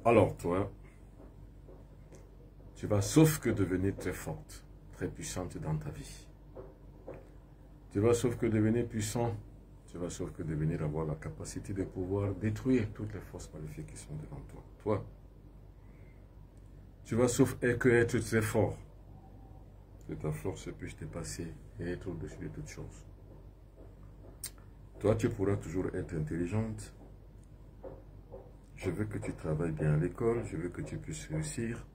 Alors toi, tu vas sauf que devenir très forte, très puissante dans ta vie. Tu vas sauf que devenir puissant, tu vas sauf que devenir avoir la capacité de pouvoir détruire toutes les forces maléfiques qui sont devant toi. Toi, tu vas sauf que être très fort, que ta force puisse dépasser et être au-dessus de toutes choses. Toi, tu pourras toujours être intelligente. Je veux que tu travailles bien à l'école, je veux que tu puisses réussir.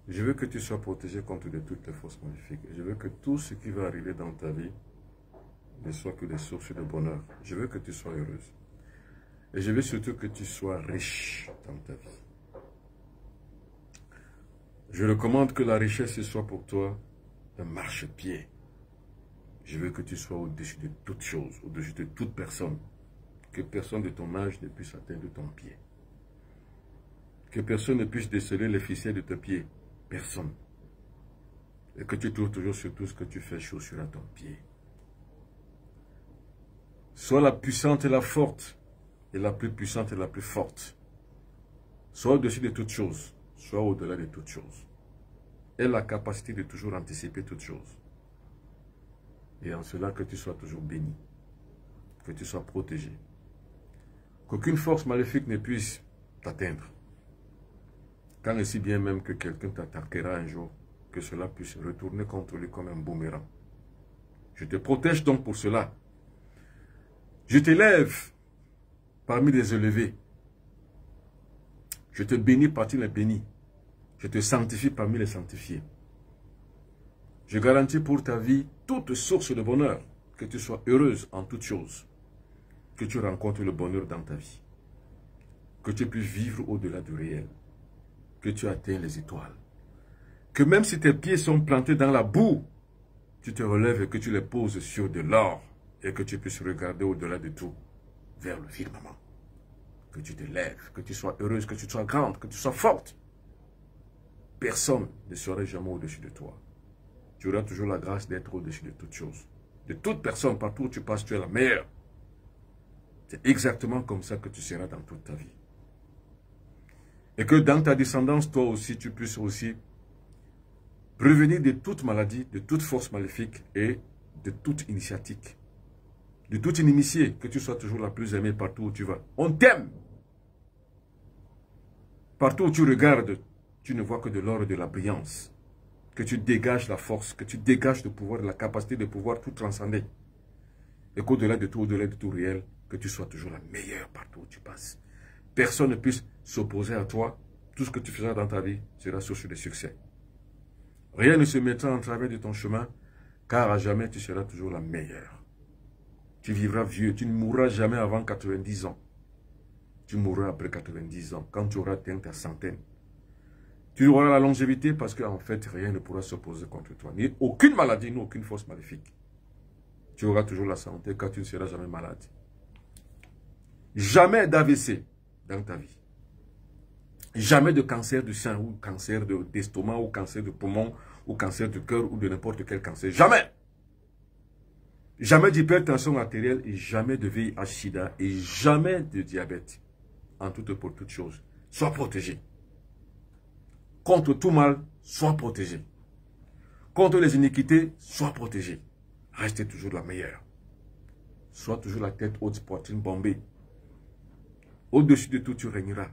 Je veux que tu sois protégé contre de toutes les forces maléfiques. Je veux que tout ce qui va arriver dans ta vie ne soit que des sources de bonheur. Je veux que tu sois heureuse. Et je veux surtout que tu sois riche dans ta vie. Je recommande que la richesse soit pour toi un marchepied. Je veux que tu sois au-dessus de toutes choses, au-dessus de toute personne. Que personne de ton âge ne puisse atteindre ton pied. Que personne ne puisse déceler les ficelles de tes pieds. Personne. Et que tu trouves toujours sur tout ce que tu fais chaussure à ton pied. Sois la puissante et la forte, et la plus puissante et la plus forte. Sois au-dessus de toutes choses, sois au-delà de toutes choses. Aie la capacité de toujours anticiper toutes choses. Et en cela que tu sois toujours béni, que tu sois protégé. Qu'aucune force maléfique ne puisse t'atteindre. Quand aussi bien même que quelqu'un t'attaquera un jour, que cela puisse retourner contre lui comme un boomerang. Je te protège donc pour cela. Je t'élève parmi les élevés. Je te bénis parmi les bénis. Je te sanctifie parmi les sanctifiés. Je garantis pour ta vie toute source de bonheur, que tu sois heureuse en toutes choses, que tu rencontres le bonheur dans ta vie, que tu puisses vivre au-delà du réel, que tu atteignes les étoiles, que même si tes pieds sont plantés dans la boue, tu te relèves et que tu les poses sur de l'or et que tu puisses regarder au-delà de tout, vers le firmament. Que tu te lèves, que tu sois heureuse, que tu sois grande, que tu sois forte. Personne ne sera jamais au-dessus de toi. Tu auras toujours la grâce d'être au-dessus de toutes choses. De toute personne, partout où tu passes, tu es la meilleure. C'est exactement comme ça que tu seras dans toute ta vie. Et que dans ta descendance, toi aussi, tu puisses aussi prévenir de toute maladie, de toute force maléfique et de toute initiatique. De toute inimitié, que tu sois toujours la plus aimée partout où tu vas. On t'aime. Partout où tu regardes, tu ne vois que de l'or et de la brillance. Que tu dégages la force, que tu dégages le pouvoir, la capacité de pouvoir tout transcender. Et qu'au-delà de tout réel, que tu sois toujours la meilleure partout où tu passes. Personne ne puisse s'opposer à toi. Tout ce que tu feras dans ta vie sera source de succès. Rien ne se mettra en travers de ton chemin, car à jamais tu seras toujours la meilleure. Tu vivras vieux, tu ne mourras jamais avant 90 ans. Tu mourras après 90 ans, quand tu auras atteint ta centaine. Tu auras la longévité parce qu'en fait, rien ne pourra s'opposer contre toi. Ni aucune maladie, ni aucune force maléfique. Tu auras toujours la santé car tu ne seras jamais malade. Jamais d'AVC dans ta vie. Jamais de cancer du sein ou cancer d'estomac ou cancer de poumon ou cancer du cœur ou de n'importe quel cancer. Jamais. Jamais d'hypertension artérielle et jamais de VIH/SIDA et jamais de diabète. En tout et pour toute chose. Sois protégé. Contre tout mal, sois protégé. Contre les iniquités, sois protégé. Reste toujours la meilleure. Sois toujours la tête haute, poitrine bombée. Au-dessus de tout, tu régneras.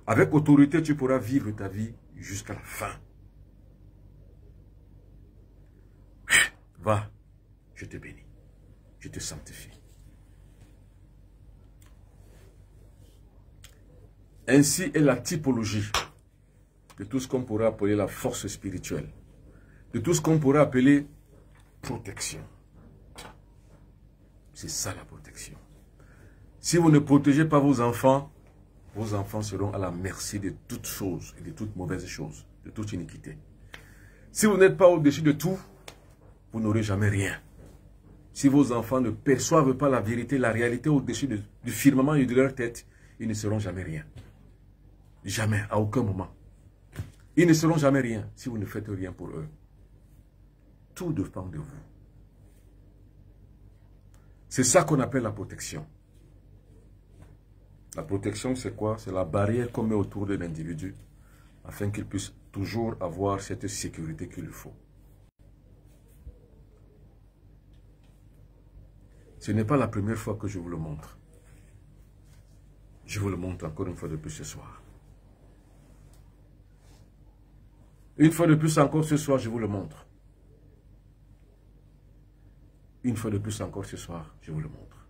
Avec autorité, tu pourras vivre ta vie jusqu'à la fin. Va, je te bénis. Je te sanctifie. Ainsi est la typologie de tout ce qu'on pourrait appeler la force spirituelle, de tout ce qu'on pourrait appeler protection. C'est ça la protection. Si vous ne protégez pas vos enfants seront à la merci de toutes choses et de toutes mauvaises choses, de toute iniquité. Si vous n'êtes pas au-dessus de tout, vous n'aurez jamais rien. Si vos enfants ne perçoivent pas la vérité, la réalité au-dessus du firmament et de leur tête, ils ne seront jamais rien. Jamais, à aucun moment. Ils ne seront jamais rien si vous ne faites rien pour eux. Tout dépend de vous. C'est ça qu'on appelle la protection. La protection, c'est quoi? C'est la barrière qu'on met autour de l'individu afin qu'il puisse toujours avoir cette sécurité qu'il lui faut. Ce n'est pas la première fois que je vous le montre. Je vous le montre encore une fois de plus ce soir. Une fois de plus encore ce soir, je vous le montre. Une fois de plus encore ce soir, je vous le montre.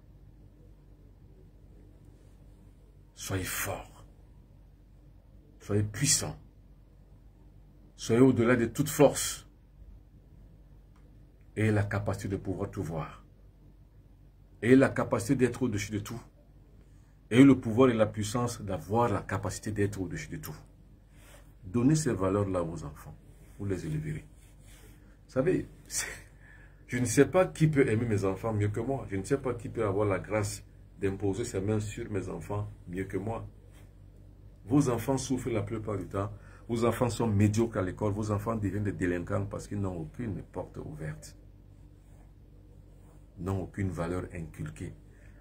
Soyez forts. Soyez puissants. Soyez au-delà de toute force. Ayez la capacité de pouvoir tout voir. Ayez la capacité d'être au-dessus de tout. Ayez le pouvoir et la puissance d'avoir la capacité d'être au-dessus de tout. Donnez ces valeurs-là à vos enfants. Vous les élèverez. Vous savez, je ne sais pas qui peut aimer mes enfants mieux que moi. Je ne sais pas qui peut avoir la grâce d'imposer ses mains sur mes enfants mieux que moi. Vos enfants souffrent la plupart du temps. Vos enfants sont médiocres à l'école. Vos enfants deviennent des délinquants parce qu'ils n'ont aucune porte ouverte. N'ont aucune valeur inculquée.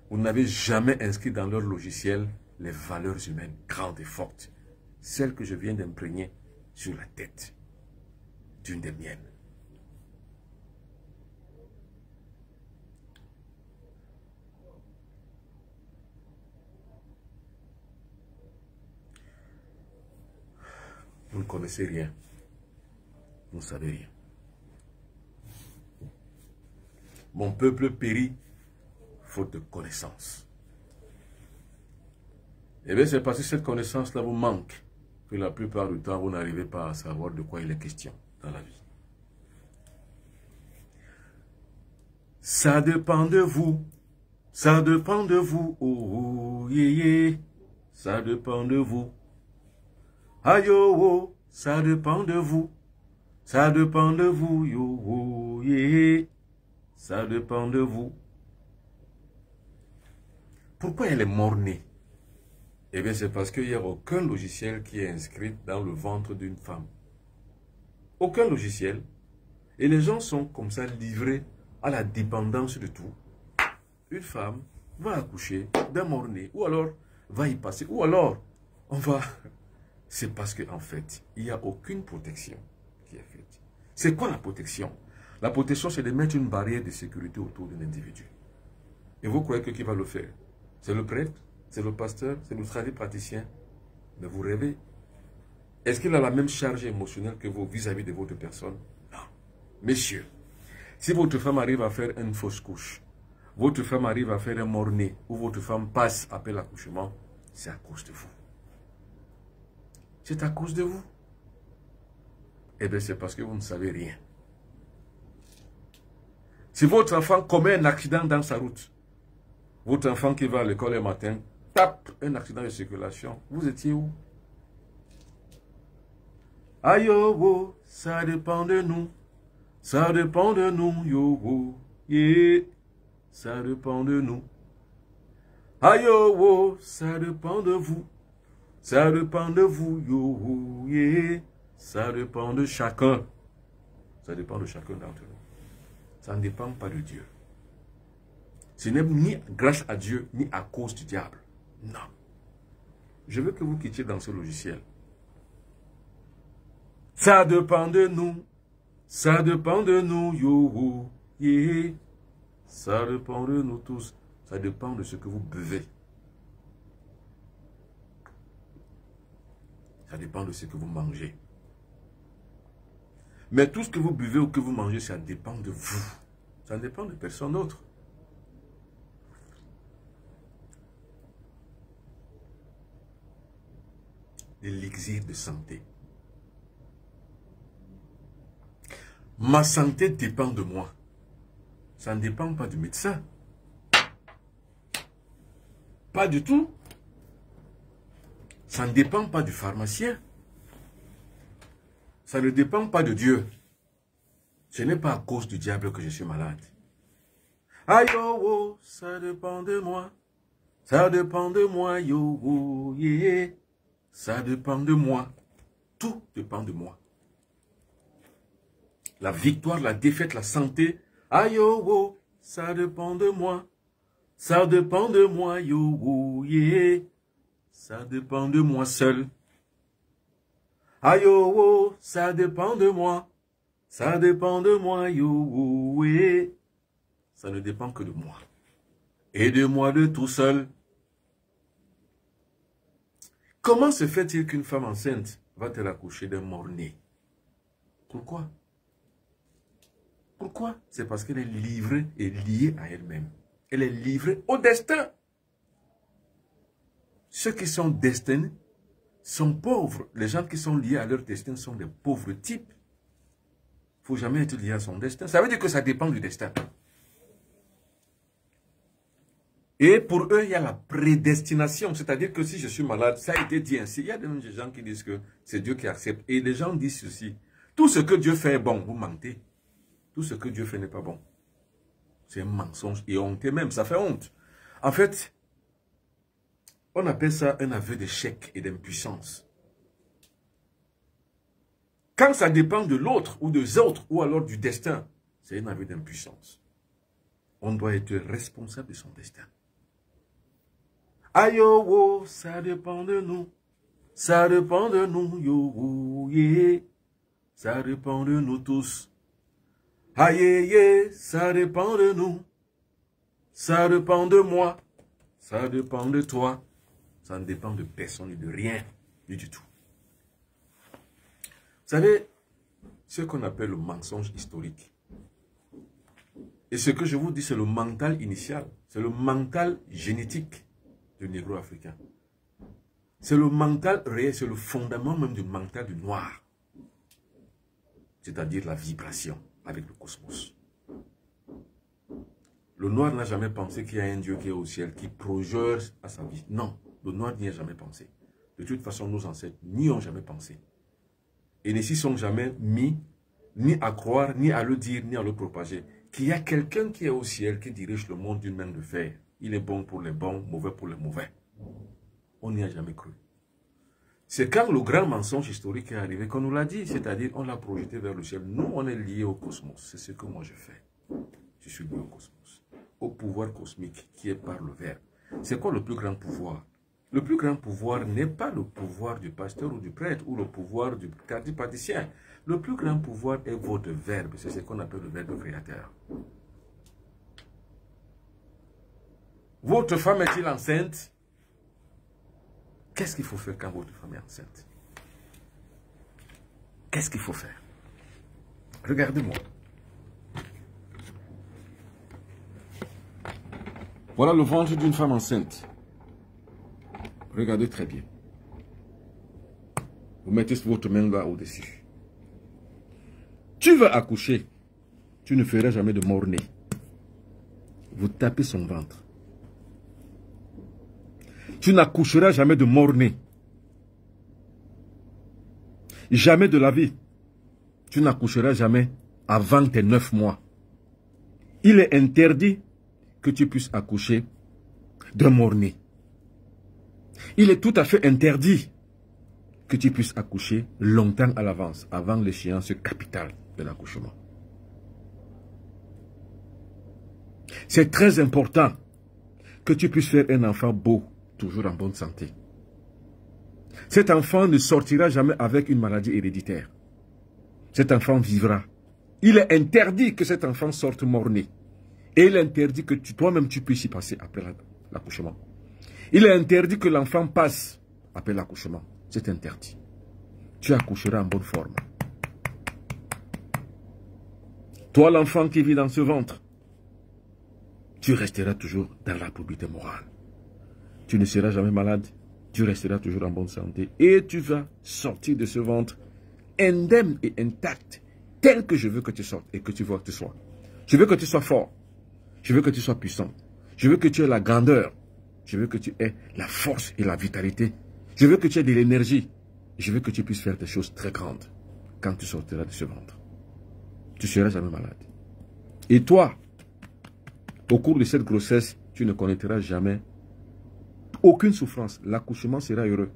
Vous n'avez jamais inscrit dans leur logiciel les valeurs humaines grandes et fortes. Celles que je viens d'imprégner sur la tête d'une des miennes. Vous ne connaissez rien. Vous ne savez rien. Mon peuple périt faute de connaissance. Eh bien, c'est parce que cette connaissance-là vous manque que la plupart du temps, vous n'arrivez pas à savoir de quoi il est question dans la vie. Ça dépend de vous. Ça dépend de vous. Oh, oh yeah, yeah. Ça dépend de vous. Aïe, oh, oh. Ça dépend de vous. Ça dépend de vous. Yo, oh, yeah. Ça dépend de vous. Pourquoi elle est mort-née? Eh bien, c'est parce qu'il n'y a aucun logiciel qui est inscrit dans le ventre d'une femme. Aucun logiciel. Et les gens sont comme ça livrés à la dépendance de tout. Une femme va accoucher d'un mort-né, ou alors va y passer, ou alors on va... C'est parce qu'en fait, il n'y a aucune protection qui est faite. C'est quoi la protection? La protection, c'est de mettre une barrière de sécurité autour de l'individu. Et vous croyez que qui va le faire? C'est le prêtre? C'est le pasteur? C'est le tradipraticien? Mais vous rêvez. Est-ce qu'il a la même charge émotionnelle que vous vis-à-vis de votre personne? Non. Messieurs, si votre femme arrive à faire une fausse couche, votre femme arrive à faire un mort-né, ou votre femme passe après l'accouchement, c'est à cause de vous. C'est à cause de vous. Eh bien, c'est parce que vous ne savez rien. Si votre enfant commet un accident dans sa route, votre enfant qui va à l'école le matin, tape un accident de circulation, vous étiez où? Aïe, oh, oh, ça dépend de nous. Ça dépend de nous, yo, oh, yeah. Ça dépend de nous. Aïe, oh, oh, ça dépend de vous. Ça dépend de vous, yo, oh, yeah. Ça dépend de chacun. Ça dépend de chacun d'entre nous. Ça ne dépend pas de Dieu. Ce n'est ni grâce à Dieu, ni à cause du diable. Non. Je veux que vous quittiez dans ce logiciel. Ça dépend de nous. Ça dépend de nous, yo, oh, yeah. Ça dépend de nous tous. Ça dépend de ce que vous buvez. Ça dépend de ce que vous mangez. Mais tout ce que vous buvez ou que vous mangez, ça dépend de vous. Ça ne dépend de personne d'autre. L'élixir de santé. Ma santé dépend de moi. Ça ne dépend pas du médecin. Pas du tout. Ça ne dépend pas du pharmacien. Ça ne dépend pas de Dieu. Ce n'est pas à cause du diable que je suis malade. Aïe, oh, oh, ça dépend de moi. Ça dépend de moi, yo, oh, yeah. Ça dépend de moi. Tout dépend de moi. La victoire, la défaite, la santé. Aïe, oh, oh, ça dépend de moi. Ça dépend de moi, yo, oh, yeah. Ça dépend de moi seul. Aïe, oh, oh, ça dépend de moi. Ça dépend de moi, yo, oh, yeah. Ça ne dépend que de moi. Et de moi de tout seul. Comment se fait-il qu'une femme enceinte va-t-elle accoucher d'un mort-né? Pourquoi? Pourquoi? C'est parce qu'elle est livrée et liée à elle-même. Elle est livrée au destin. Ceux qui sont destinés sont pauvres. Les gens qui sont liés à leur destin sont des pauvres types. Il ne faut jamais être lié à son destin. Ça veut dire que ça dépend du destin. Et pour eux, il y a la prédestination. C'est-à-dire que si je suis malade, ça a été dit ainsi. Il y a des gens qui disent que c'est Dieu qui accepte. Et les gens disent ceci. Tout ce que Dieu fait est bon. Vous mentez. Tout ce que Dieu fait n'est pas bon. C'est un mensonge et honte même. Ça fait honte. En fait, on appelle ça un aveu d'échec et d'impuissance. Quand ça dépend de l'autre ou des autres ou alors du destin, c'est un aveu d'impuissance. On doit être responsable de son destin. Aïe, oh, oh, ça dépend de nous. Ça dépend de nous, yo, oh, yeah. Ça dépend de nous tous. Aïe, yeah, ça dépend de nous. Ça dépend de moi. Ça dépend de toi. Ça ne dépend de personne et de rien, du tout. Vous savez, ce qu'on appelle le mensonge historique. Et ce que je vous dis, c'est le mental initial. C'est le mental génétique du négro-africain. C'est le mental réel, c'est le fondament même du mental du noir. C'est-à-dire la vibration avec le cosmos. Le noir n'a jamais pensé qu'il y a un Dieu qui est au ciel, qui projette à sa vie. Non, le noir n'y a jamais pensé. De toute façon, nos ancêtres n'y ont jamais pensé. Et ne s'y sont jamais mis, ni à croire, ni à le dire, ni à le propager. Qu'il y a quelqu'un qui est au ciel, qui dirige le monde d'une main de fer. Il est bon pour les bons, mauvais pour les mauvais. On n'y a jamais cru. C'est quand le grand mensonge historique est arrivé qu'on nous l'a dit, c'est-à-dire on l'a projeté vers le ciel. Nous, on est liés au cosmos. C'est ce que moi je fais. Je suis lié au cosmos. Au pouvoir cosmique qui est par le Verbe. C'est quoi le plus grand pouvoir? Le plus grand pouvoir n'est pas le pouvoir du pasteur ou du prêtre ou le pouvoir du praticien. Le plus grand pouvoir est votre verbe. C'est ce qu'on appelle le verbe créateur. Votre femme est-elle enceinte? Qu'est-ce qu'il faut faire quand votre femme est enceinte? Qu'est-ce qu'il faut faire? Regardez-moi. Voilà le ventre d'une femme enceinte. Regardez très bien. Vous mettez votre main là au-dessus. Tu vas accoucher. Tu ne feras jamais de mort-né. Vous tapez son ventre. Tu n'accoucheras jamais de mort-né. Jamais de la vie. Tu n'accoucheras jamais avant tes 9 mois. Il est interdit que tu puisses accoucher d'un mort-né. Il est tout à fait interdit que tu puisses accoucher longtemps à l'avance, avant l'échéance capitale de l'accouchement. C'est très important que tu puisses faire un enfant beau, toujours en bonne santé. Cet enfant ne sortira jamais avec une maladie héréditaire. Cet enfant vivra. Il est interdit que cet enfant sorte mort-né. Et il est interdit que toi-même tu puisses y passer après l'accouchement. Il est interdit que l'enfant passe après l'accouchement. C'est interdit. Tu accoucheras en bonne forme. Toi, l'enfant qui vit dans ce ventre, tu resteras toujours dans la probité morale. Tu ne seras jamais malade. Tu resteras toujours en bonne santé. Et tu vas sortir de ce ventre indemne et intact, tel que je veux que tu sortes et que tu vois que tu sois. Je veux que tu sois fort. Je veux que tu sois puissant. Je veux que tu aies la grandeur. Je veux que tu aies la force et la vitalité. Je veux que tu aies de l'énergie. Je veux que tu puisses faire des choses très grandes quand tu sortiras de ce ventre. Tu ne seras jamais malade. Et toi, au cours de cette grossesse, tu ne connaîtras jamais aucune souffrance. L'accouchement sera heureux.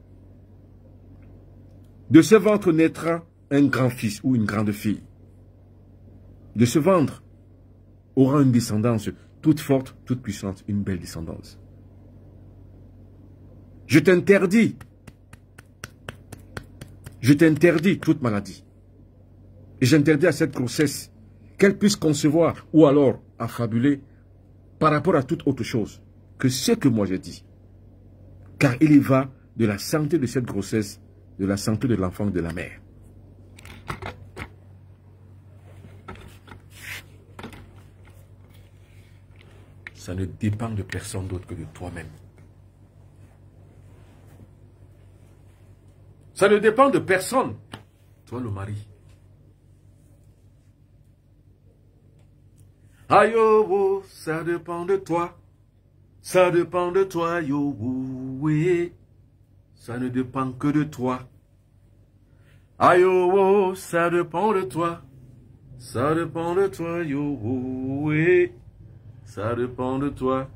De ce ventre naîtra un grand fils ou une grande fille. De ce ventre aura une descendance. toute forte, toute puissante, une belle descendance. Je t'interdis toute maladie. Et j'interdis à cette grossesse qu'elle puisse concevoir ou alors affabuler par rapport à toute autre chose que ce que moi j'ai dit. Car il y va de la santé de cette grossesse, de la santé de l'enfant et de la mère. Ça ne dépend de personne d'autre que de toi-même. Ça ne dépend de personne. Toi le mari. Aïe, oh, ça dépend de toi. Ça dépend de toi, yo, oui. Ça ne dépend que de toi. Aïe, oh, ça dépend de toi. Ça dépend de toi, yo, oui. Ça dépend de toi.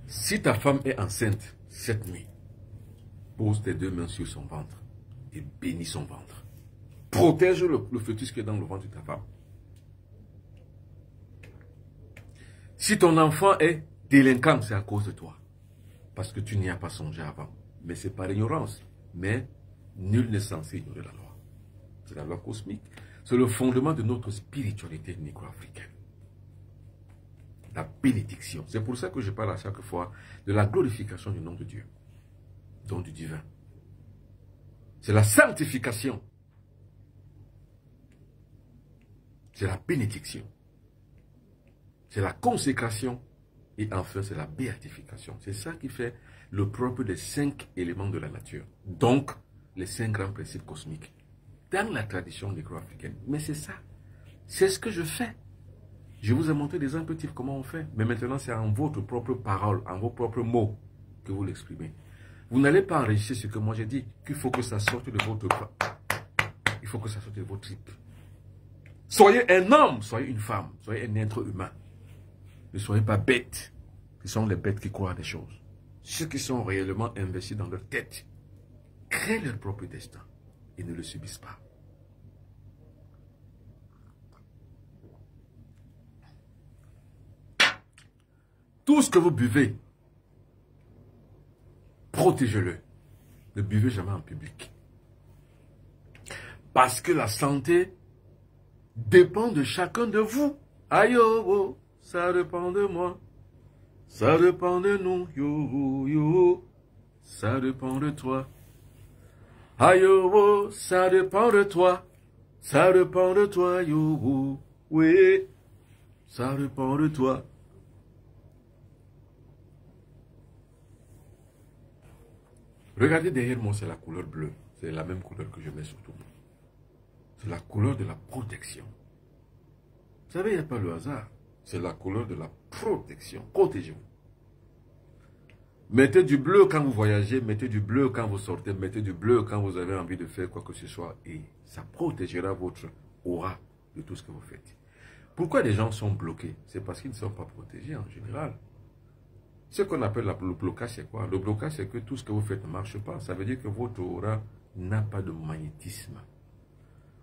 Si ta femme est enceinte cette nuit, pose tes deux mains sur son ventre et bénis son ventre. Protège le fœtus qui est dans le ventre de ta femme. Si ton enfant est délinquant, c'est à cause de toi. Parce que tu n'y as pas songé avant. Mais c'est par ignorance. Mais nul n'est censé ignorer la loi. C'est la loi cosmique. C'est le fondement de notre spiritualité négro-africaine. La bénédiction. C'est pour ça que je parle à chaque fois de la glorification du nom de Dieu. Don du divin. C'est la sanctification. C'est la bénédiction. C'est la consécration. Et enfin, c'est la béatification. C'est ça qui fait le propre des 5 éléments de la nature. Donc, les 5 grands principes cosmiques. Dans la tradition négro-africaine. Mais c'est ça. C'est ce que je fais. Je vous ai montré des exemples types comment on fait. Mais maintenant, c'est en votre propre parole, en vos propres mots que vous l'exprimez. Vous n'allez pas enregistrer ce que moi j'ai dit. Qu'il faut que ça sorte de votre... Il faut que ça sorte de vos tripes. Soyez un homme, soyez une femme, soyez un être humain. Ne soyez pas bêtes. Ce sont les bêtes qui croient à des choses. Ceux qui sont réellement investis dans leur tête créent leur propre destin et ne le subissent pas. Tout ce que vous buvez, protégez-le. Ne buvez jamais en public. Parce que la santé dépend de chacun de vous. Aïe, oh, oh, ça dépend de moi. Ça dépend de nous, yo, yo. Ça dépend de toi. Aïe, oh, oh, ça dépend de toi. Ça dépend de toi, yo, oh, oui. Ça dépend de toi. Regardez derrière moi, c'est la couleur bleue. C'est la même couleur que je mets sur tout le monde. C'est la couleur de la protection. Vous savez, il n'y a pas le hasard. C'est la couleur de la protection. Protégez-vous. Mettez du bleu quand vous voyagez, mettez du bleu quand vous sortez, mettez du bleu quand vous avez envie de faire quoi que ce soit. Et ça protégera votre aura de tout ce que vous faites. Pourquoi les gens sont bloqués? C'est parce qu'ils ne sont pas protégés en général. Ce qu'on appelle le blocage, c'est quoi? Le blocage, c'est que tout ce que vous faites ne marche pas. Ça veut dire que votre aura n'a pas de magnétisme.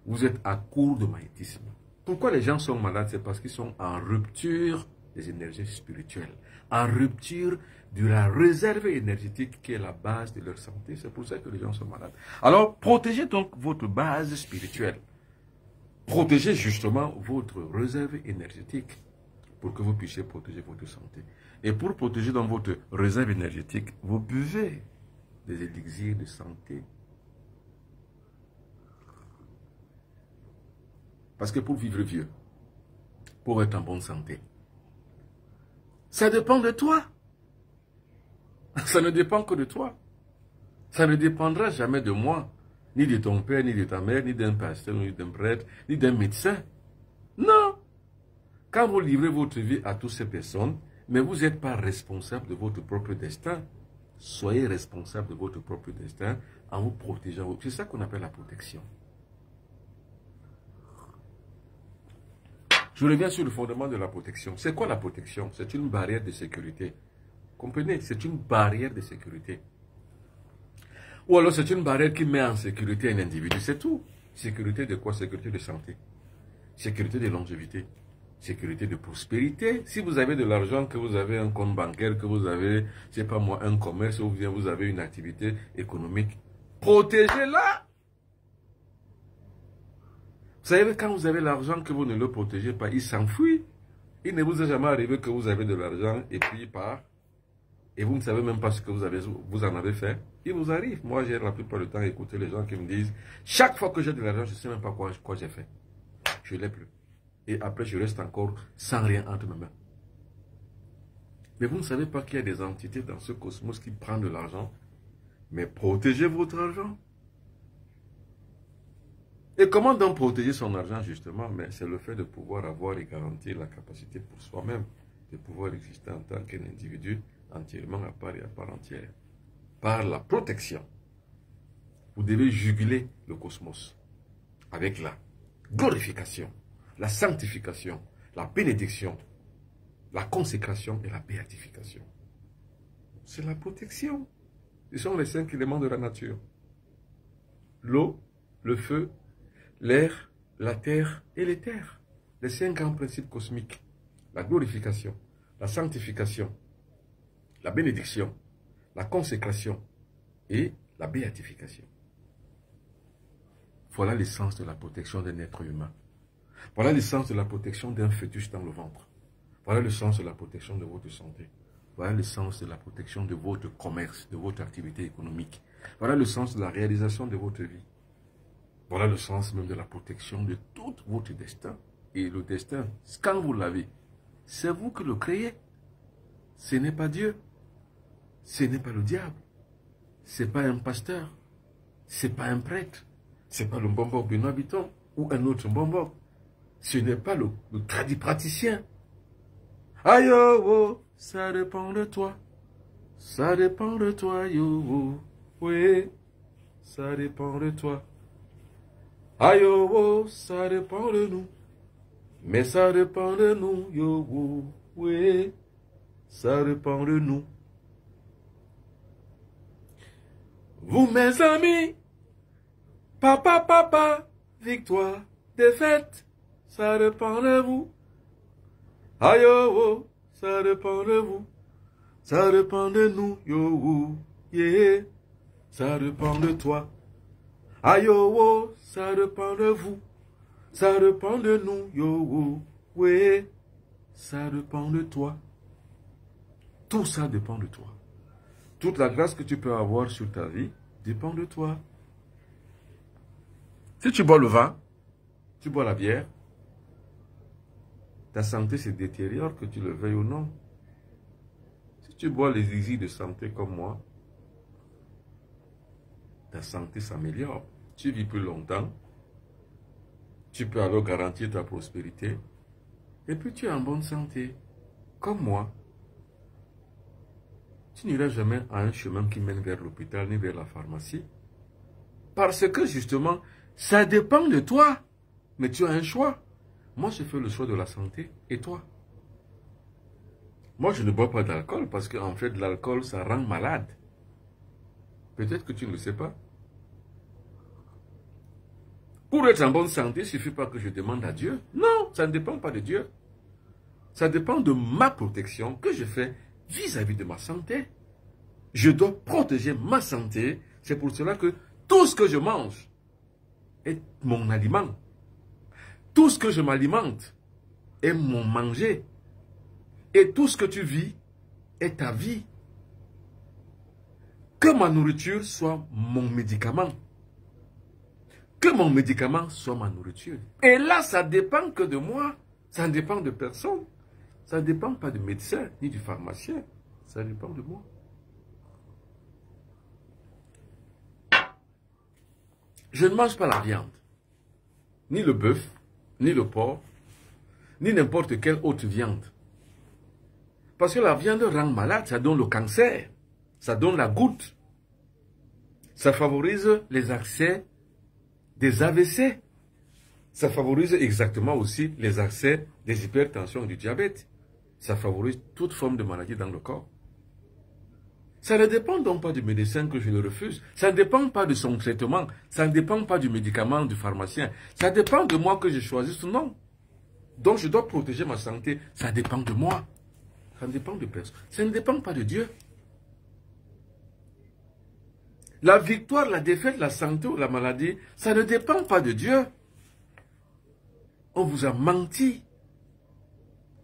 Vous êtes à court de magnétisme. Pourquoi les gens sont malades? C'est parce qu'ils sont en rupture des énergies spirituelles. En rupture de la réserve énergétique qui est la base de leur santé. C'est pour ça que les gens sont malades. Alors, protégez donc votre base spirituelle. Protégez justement votre réserve énergétique pour que vous puissiez protéger votre santé. Et pour protéger dans votre réserve énergétique, vous buvez des élixirs de santé. Parce que pour vivre vieux, pour être en bonne santé, ça dépend de toi. Ça ne dépend que de toi. Ça ne dépendra jamais de moi, ni de ton père, ni de ta mère, ni d'un pasteur, ni d'un prêtre, ni d'un médecin. Non. Quand vous livrez votre vie à toutes ces personnes, mais vous n'êtes pas responsable de votre propre destin. Soyez responsable de votre propre destin en vous protégeant. C'est ça qu'on appelle la protection. Je reviens sur le fondement de la protection. C'est quoi la protection? C'est une barrière de sécurité. Comprenez? C'est une barrière de sécurité. Ou alors c'est une barrière qui met en sécurité un individu, c'est tout. Sécurité de quoi? Sécurité de santé. Sécurité de longévité. Sécurité de prospérité. Si vous avez de l'argent, que vous avez un compte bancaire, que vous avez, je sais pas moi, un commerce, ou bien vous avez une activité économique, protégez-la. Vous savez, quand vous avez l'argent, que vous ne le protégez pas, il s'enfuit. Il ne vous est jamais arrivé que vous avez de l'argent et puis il part. Et vous ne savez même pas ce que vous en avez fait. Il vous arrive. Moi, j'ai la plupart du temps écouté les gens qui me disent, chaque fois que j'ai de l'argent, je ne sais même pas quoi j'ai fait. Je ne l'ai plus. Et après, je reste encore sans rien entre mes mains. Mais vous ne savez pas qu'il y a des entités dans ce cosmos qui prennent de l'argent. Mais protégez votre argent. Et comment donc protéger son argent, justement? Mais c'est le fait de pouvoir avoir et garantir la capacité pour soi-même de pouvoir exister en tant qu'un individu entièrement à part et à part entière. Par la protection. Vous devez juguler le cosmos avec la glorification, la sanctification, la bénédiction, la consécration et la béatification. C'est la protection. Ce sont les 5 éléments de la nature. L'eau, le feu, l'air, la terre et l'éther. Les 5 grands principes cosmiques. La glorification, la sanctification, la bénédiction, la consécration et la béatification. Voilà l'essence de la protection d'un être humain. Voilà l'essence de la protection d'un fœtus dans le ventre. Voilà le sens de la protection de votre santé. Voilà le sens de la protection de votre commerce, de votre activité économique. Voilà le sens de la réalisation de votre vie. Voilà le sens même de la protection de tout votre destin. Et le destin, quand vous l'avez, c'est vous qui le créez. Ce n'est pas Dieu. Ce n'est pas le diable. Ce n'est pas un pasteur. Ce n'est pas un prêtre. Ce n'est pas le Mbombo Benoît Bitton ou un autre Mbombo. Ce n'est pas le tradipraticien. Aïe, oh, ça dépend de toi. Ça dépend de toi, yo, oh, oui. Ça dépend de toi. Aïe, oh, ça dépend de nous. Mais ça dépend de nous, yo, oh, oui. Ça dépend de nous. Vous, mes amis, papa, victoire, défaite, ça dépend de vous. Aïe, oh, ça dépend de vous. Ça dépend de nous, yo, oh, yeah. Ça dépend de toi. Aïe, oh, ça dépend de vous. Ça dépend de nous, yo, oh, ouais. Ça dépend de toi. Tout ça dépend de toi. Toute la grâce que tu peux avoir sur ta vie dépend de toi. Si tu bois le vin, tu bois la bière, ta santé se détériore, que tu le veuilles ou non. Si tu bois les exiles de santé comme moi, ta santé s'améliore. Tu vis plus longtemps. Tu peux alors garantir ta prospérité. Et puis tu es en bonne santé. Comme moi. Tu n'iras jamais à un chemin qui mène vers l'hôpital ni vers la pharmacie. Parce que justement, ça dépend de toi. Mais tu as un choix. Moi, je fais le choix de la santé. Et toi? Moi, je ne bois pas d'alcool parce qu'en fait, l'alcool, ça rend malade. Peut-être que tu ne le sais pas. Pour être en bonne santé, il ne suffit pas que je demande à Dieu. Non, ça ne dépend pas de Dieu. Ça dépend de ma protection que je fais vis-à-vis de ma santé. Je dois protéger ma santé. C'est pour cela que tout ce que je mange est mon aliment. Tout ce que je m'alimente est mon manger. Et tout ce que tu vis est ta vie. Que ma nourriture soit mon médicament. Que mon médicament soit ma nourriture. Et là, ça dépend que de moi. Ça ne dépend de personne. Ça ne dépend pas du médecin ni du pharmacien. Ça dépend de moi. Je ne mange pas la viande. Ni le bœuf, ni le porc, ni n'importe quelle autre viande. Parce que la viande rend malade, ça donne le cancer. Ça donne la goutte. Ça favorise les accès des AVC. Ça favorise exactement aussi les accès des hypertensions et du diabète. Ça favorise toute forme de maladie dans le corps. Ça ne dépend donc pas du médecin que je le refuse. Ça ne dépend pas de son traitement. Ça ne dépend pas du médicament du pharmacien. Ça dépend de moi que je choisisse ou non. Donc je dois protéger ma santé. Ça dépend de moi. Ça ne dépend de personne. Ça ne dépend pas de Dieu. La victoire, la défaite, la santé ou la maladie, ça ne dépend pas de Dieu. On vous a menti.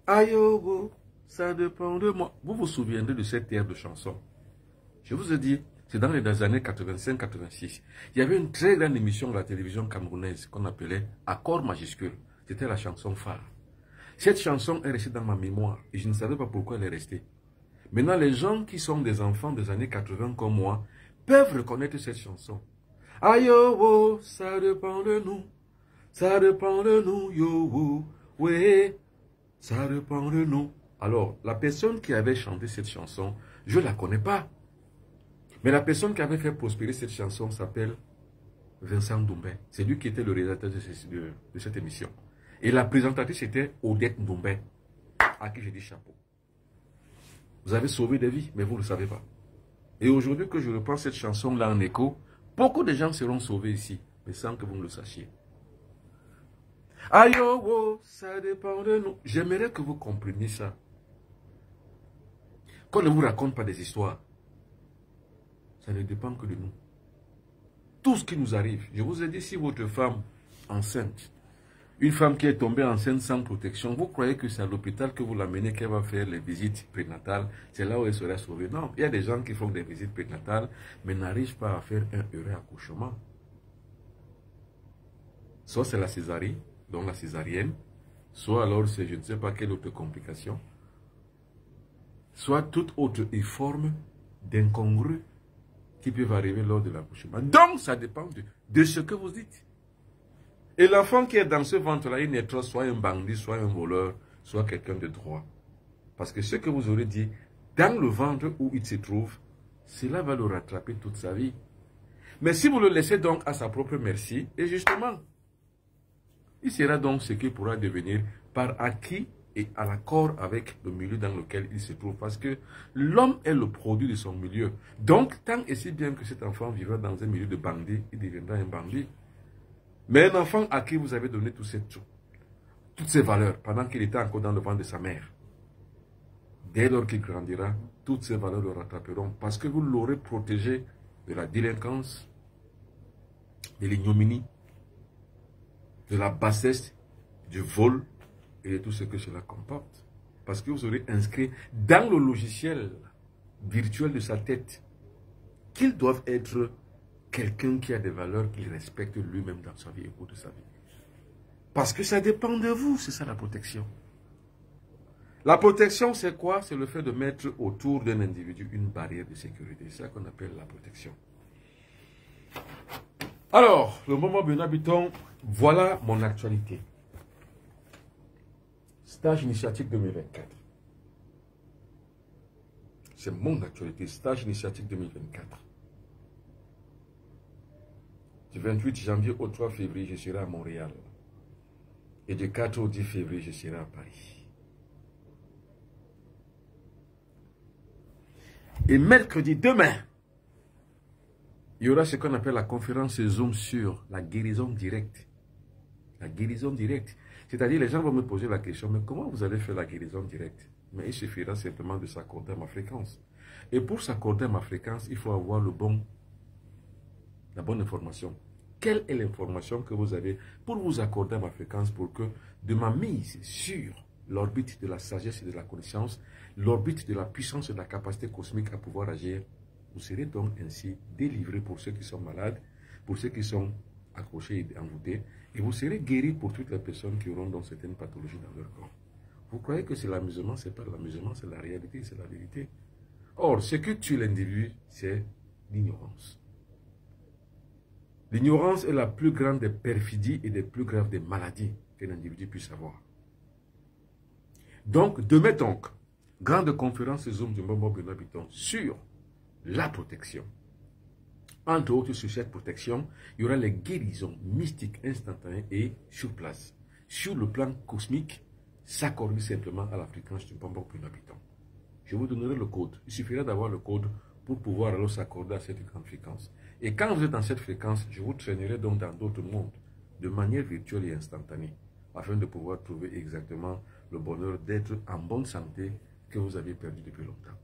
Aïe, oh, ça dépend de moi. Vous vous souviendrez de cette air de chanson. Je vous ai dit, c'est dans les années 85-86. Il y avait une très grande émission de la télévision camerounaise qu'on appelait Accord majuscule. C'était la chanson phare. Cette chanson est restée dans ma mémoire et je ne savais pas pourquoi elle est restée. Maintenant, les gens qui sont des enfants des années 80 comme moi peuvent reconnaître cette chanson. Aïe, yo, oh, ça dépend de nous. Ça dépend de nous, yo, oh, ouais. Ça dépend de nous. Alors, la personne qui avait chanté cette chanson, je ne la connais pas. Mais la personne qui avait fait prospérer cette chanson s'appelle Vincent Doumbé. C'est lui qui était le réalisateur de cette émission. Et la présentatrice était Odette Doumbé, à qui j'ai dit chapeau. Vous avez sauvé des vies, mais vous ne le savez pas. Et aujourd'hui que je reprends cette chanson-là en écho, beaucoup de gens seront sauvés ici, mais sans que vous ne le sachiez. Aïe, oh, oh, ça dépend de nous. J'aimerais que vous compreniez ça. Qu'on ne vous raconte pas des histoires. Ça ne dépend que de nous. Tout ce qui nous arrive. Je vous ai dit, si votre femme enceinte, une femme qui est tombée enceinte sans protection, vous croyez que c'est à l'hôpital que vous l'amenez, qu'elle va faire les visites prénatales, c'est là où elle sera sauvée. Non, il y a des gens qui font des visites prénatales, mais n'arrivent pas à faire un heureux accouchement. Soit c'est la césarienne, donc la césarienne, soit alors c'est je ne sais pas quelle autre complication, soit toute autre forme d'incongru qui peuvent arriver lors de l'accouchement. Donc, ça dépend de ce que vous dites. Et l'enfant qui est dans ce ventre-là, il naîtra soit un bandit, soit un voleur, soit quelqu'un de droit. Parce que ce que vous aurez dit, dans le ventre où il se trouve, cela va le rattraper toute sa vie. Mais si vous le laissez donc à sa propre merci, et justement, il sera donc ce qu'il pourra devenir par acquis et à l'accord avec le milieu dans lequel il se trouve. Parce que l'homme est le produit de son milieu. Donc, tant et si bien que cet enfant vivra dans un milieu de bandits, il deviendra un bandit. Mais un enfant à qui vous avez donné toutes ces valeurs, pendant qu'il était encore dans le ventre de sa mère, dès lors qu'il grandira, toutes ces valeurs le rattraperont. Parce que vous l'aurez protégé de la délinquance, de l'ignominie, de la bassesse, du vol, et de tout ce que cela comporte. Parce que vous aurez inscrit dans le logiciel virtuel de sa tête qu'il doit être quelqu'un qui a des valeurs qu'il respecte lui-même dans sa vie et au cours de sa vie. Parce que ça dépend de vous, c'est ça la protection. La protection, c'est quoi? C'est le fait de mettre autour d'un individu une barrière de sécurité. C'est ça qu'on appelle la protection. Alors, le moment bien habitant, voilà mon actualité. Stage initiatique 2024. C'est mon actualité, stage initiatique 2024. Du 28 janvier au 3 février, je serai à Montréal. Et du 4 au 10 février, je serai à Paris. Et mercredi, demain, il y aura ce qu'on appelle la conférence Zoom sur la guérison directe. La guérison directe. C'est-à-dire, les gens vont me poser la question, mais comment vous allez faire la guérison directe? Mais il suffira simplement de s'accorder à ma fréquence. Et pour s'accorder à ma fréquence, il faut avoir la bonne information. Quelle est l'information que vous avez pour vous accorder à ma fréquence pour que de ma mise sur l'orbite de la sagesse et de la connaissance, l'orbite de la puissance et de la capacité cosmique à pouvoir agir, vous serez donc ainsi délivré pour ceux qui sont malades, pour ceux qui sont accrochés et envoûtés, et vous serez guéri pour toutes les personnes qui auront donc certaines pathologies dans leur corps. Vous croyez que c'est l'amusement? C'est pas l'amusement, c'est la réalité, c'est la vérité. Or, ce que tue l'individu, c'est l'ignorance. L'ignorance est la plus grande des perfidies et des plus graves des maladies qu'un individu puisse avoir. Donc, demain donc, grande conférence Zoom du Mbombo Benoît Bitton sur la protection. Entre autres, sur cette protection, il y aura les guérisons mystiques instantanées et sur place. Sur le plan cosmique, s'accorder simplement à la fréquence du Mbombo Benoît Bitton. Je vous donnerai le code. Il suffira d'avoir le code pour pouvoir alors s'accorder à cette grande fréquence. Et quand vous êtes dans cette fréquence, je vous traînerai donc dans d'autres mondes, de manière virtuelle et instantanée, afin de pouvoir trouver exactement le bonheur d'être en bonne santé que vous aviez perdu depuis longtemps.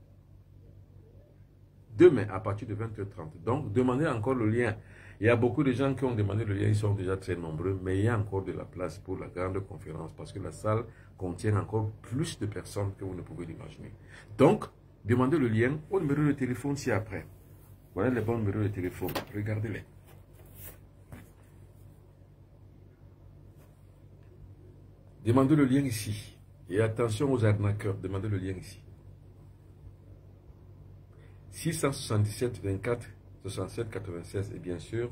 Demain, à partir de 20h30. Donc, demandez encore le lien. Il y a beaucoup de gens qui ont demandé le lien, ils sont déjà très nombreux, mais il y a encore de la place pour la grande conférence parce que la salle contient encore plus de personnes que vous ne pouvez l'imaginer. Donc, demandez le lien au numéro de téléphone ci-après. Voilà les bons numéros de téléphone, regardez-les. Demandez le lien ici. Et attention aux arnaqueurs, demandez le lien ici. 677 24 67 96 et bien sûr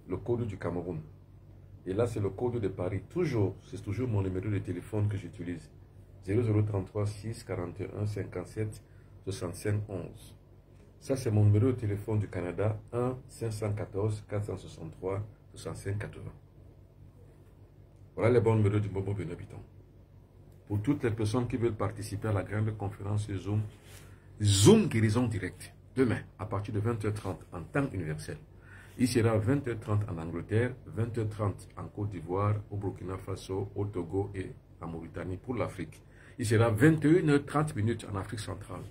le code du Cameroun. Et là c'est le code de Paris. C'est toujours mon numéro de téléphone que j'utilise. 0033 6 41 57 65 11. Ça c'est mon numéro de téléphone du Canada. 1 514 463 65 80. Voilà les bons numéros du Bobo Benabiton. Pour toutes les personnes qui veulent participer à la grande conférence Zoom, Zoom guérison directe, demain, à partir de 20h30 en temps universel. Il sera 20h30 en Angleterre, 20h30 en Côte d'Ivoire, au Burkina Faso, au Togo et en Mauritanie pour l'Afrique. Il sera 21h30 en Afrique centrale.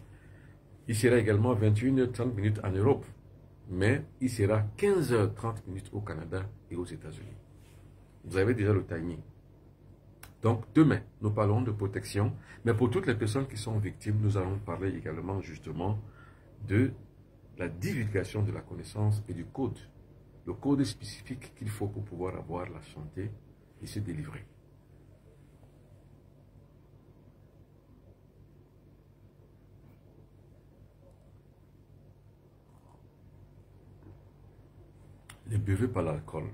Il sera également 21h30 en Europe. Mais il sera 15h30 au Canada et aux États-Unis. Vous avez déjà le timing. Donc, demain, nous parlons de protection, mais pour toutes les personnes qui sont victimes, nous allons parler également justement de la divulgation de la connaissance et du code. Le code spécifique qu'il faut pour pouvoir avoir la santé et se délivrer. Ne buvez pas l'alcool.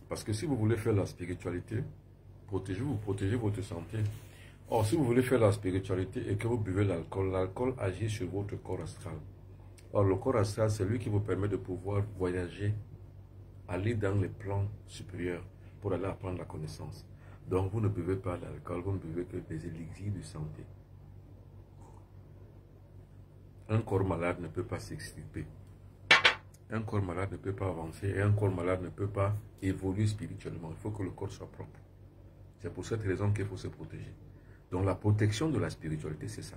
Parce que si vous voulez faire la spiritualité, protégez votre santé. Or, si vous voulez faire la spiritualité et que vous buvez l'alcool, l'alcool agit sur votre corps astral. Or, le corps astral, c'est lui qui vous permet de pouvoir voyager, aller dans les plans supérieurs pour aller apprendre la connaissance. Donc, vous ne buvez pas d'alcool, vous ne buvez que des élixirs de santé. Un corps malade ne peut pas s'extirper. Un corps malade ne peut pas avancer et un corps malade ne peut pas évoluer spirituellement. Il faut que le corps soit propre. C'est pour cette raison qu'il faut se protéger. Donc la protection de la spiritualité, c'est ça.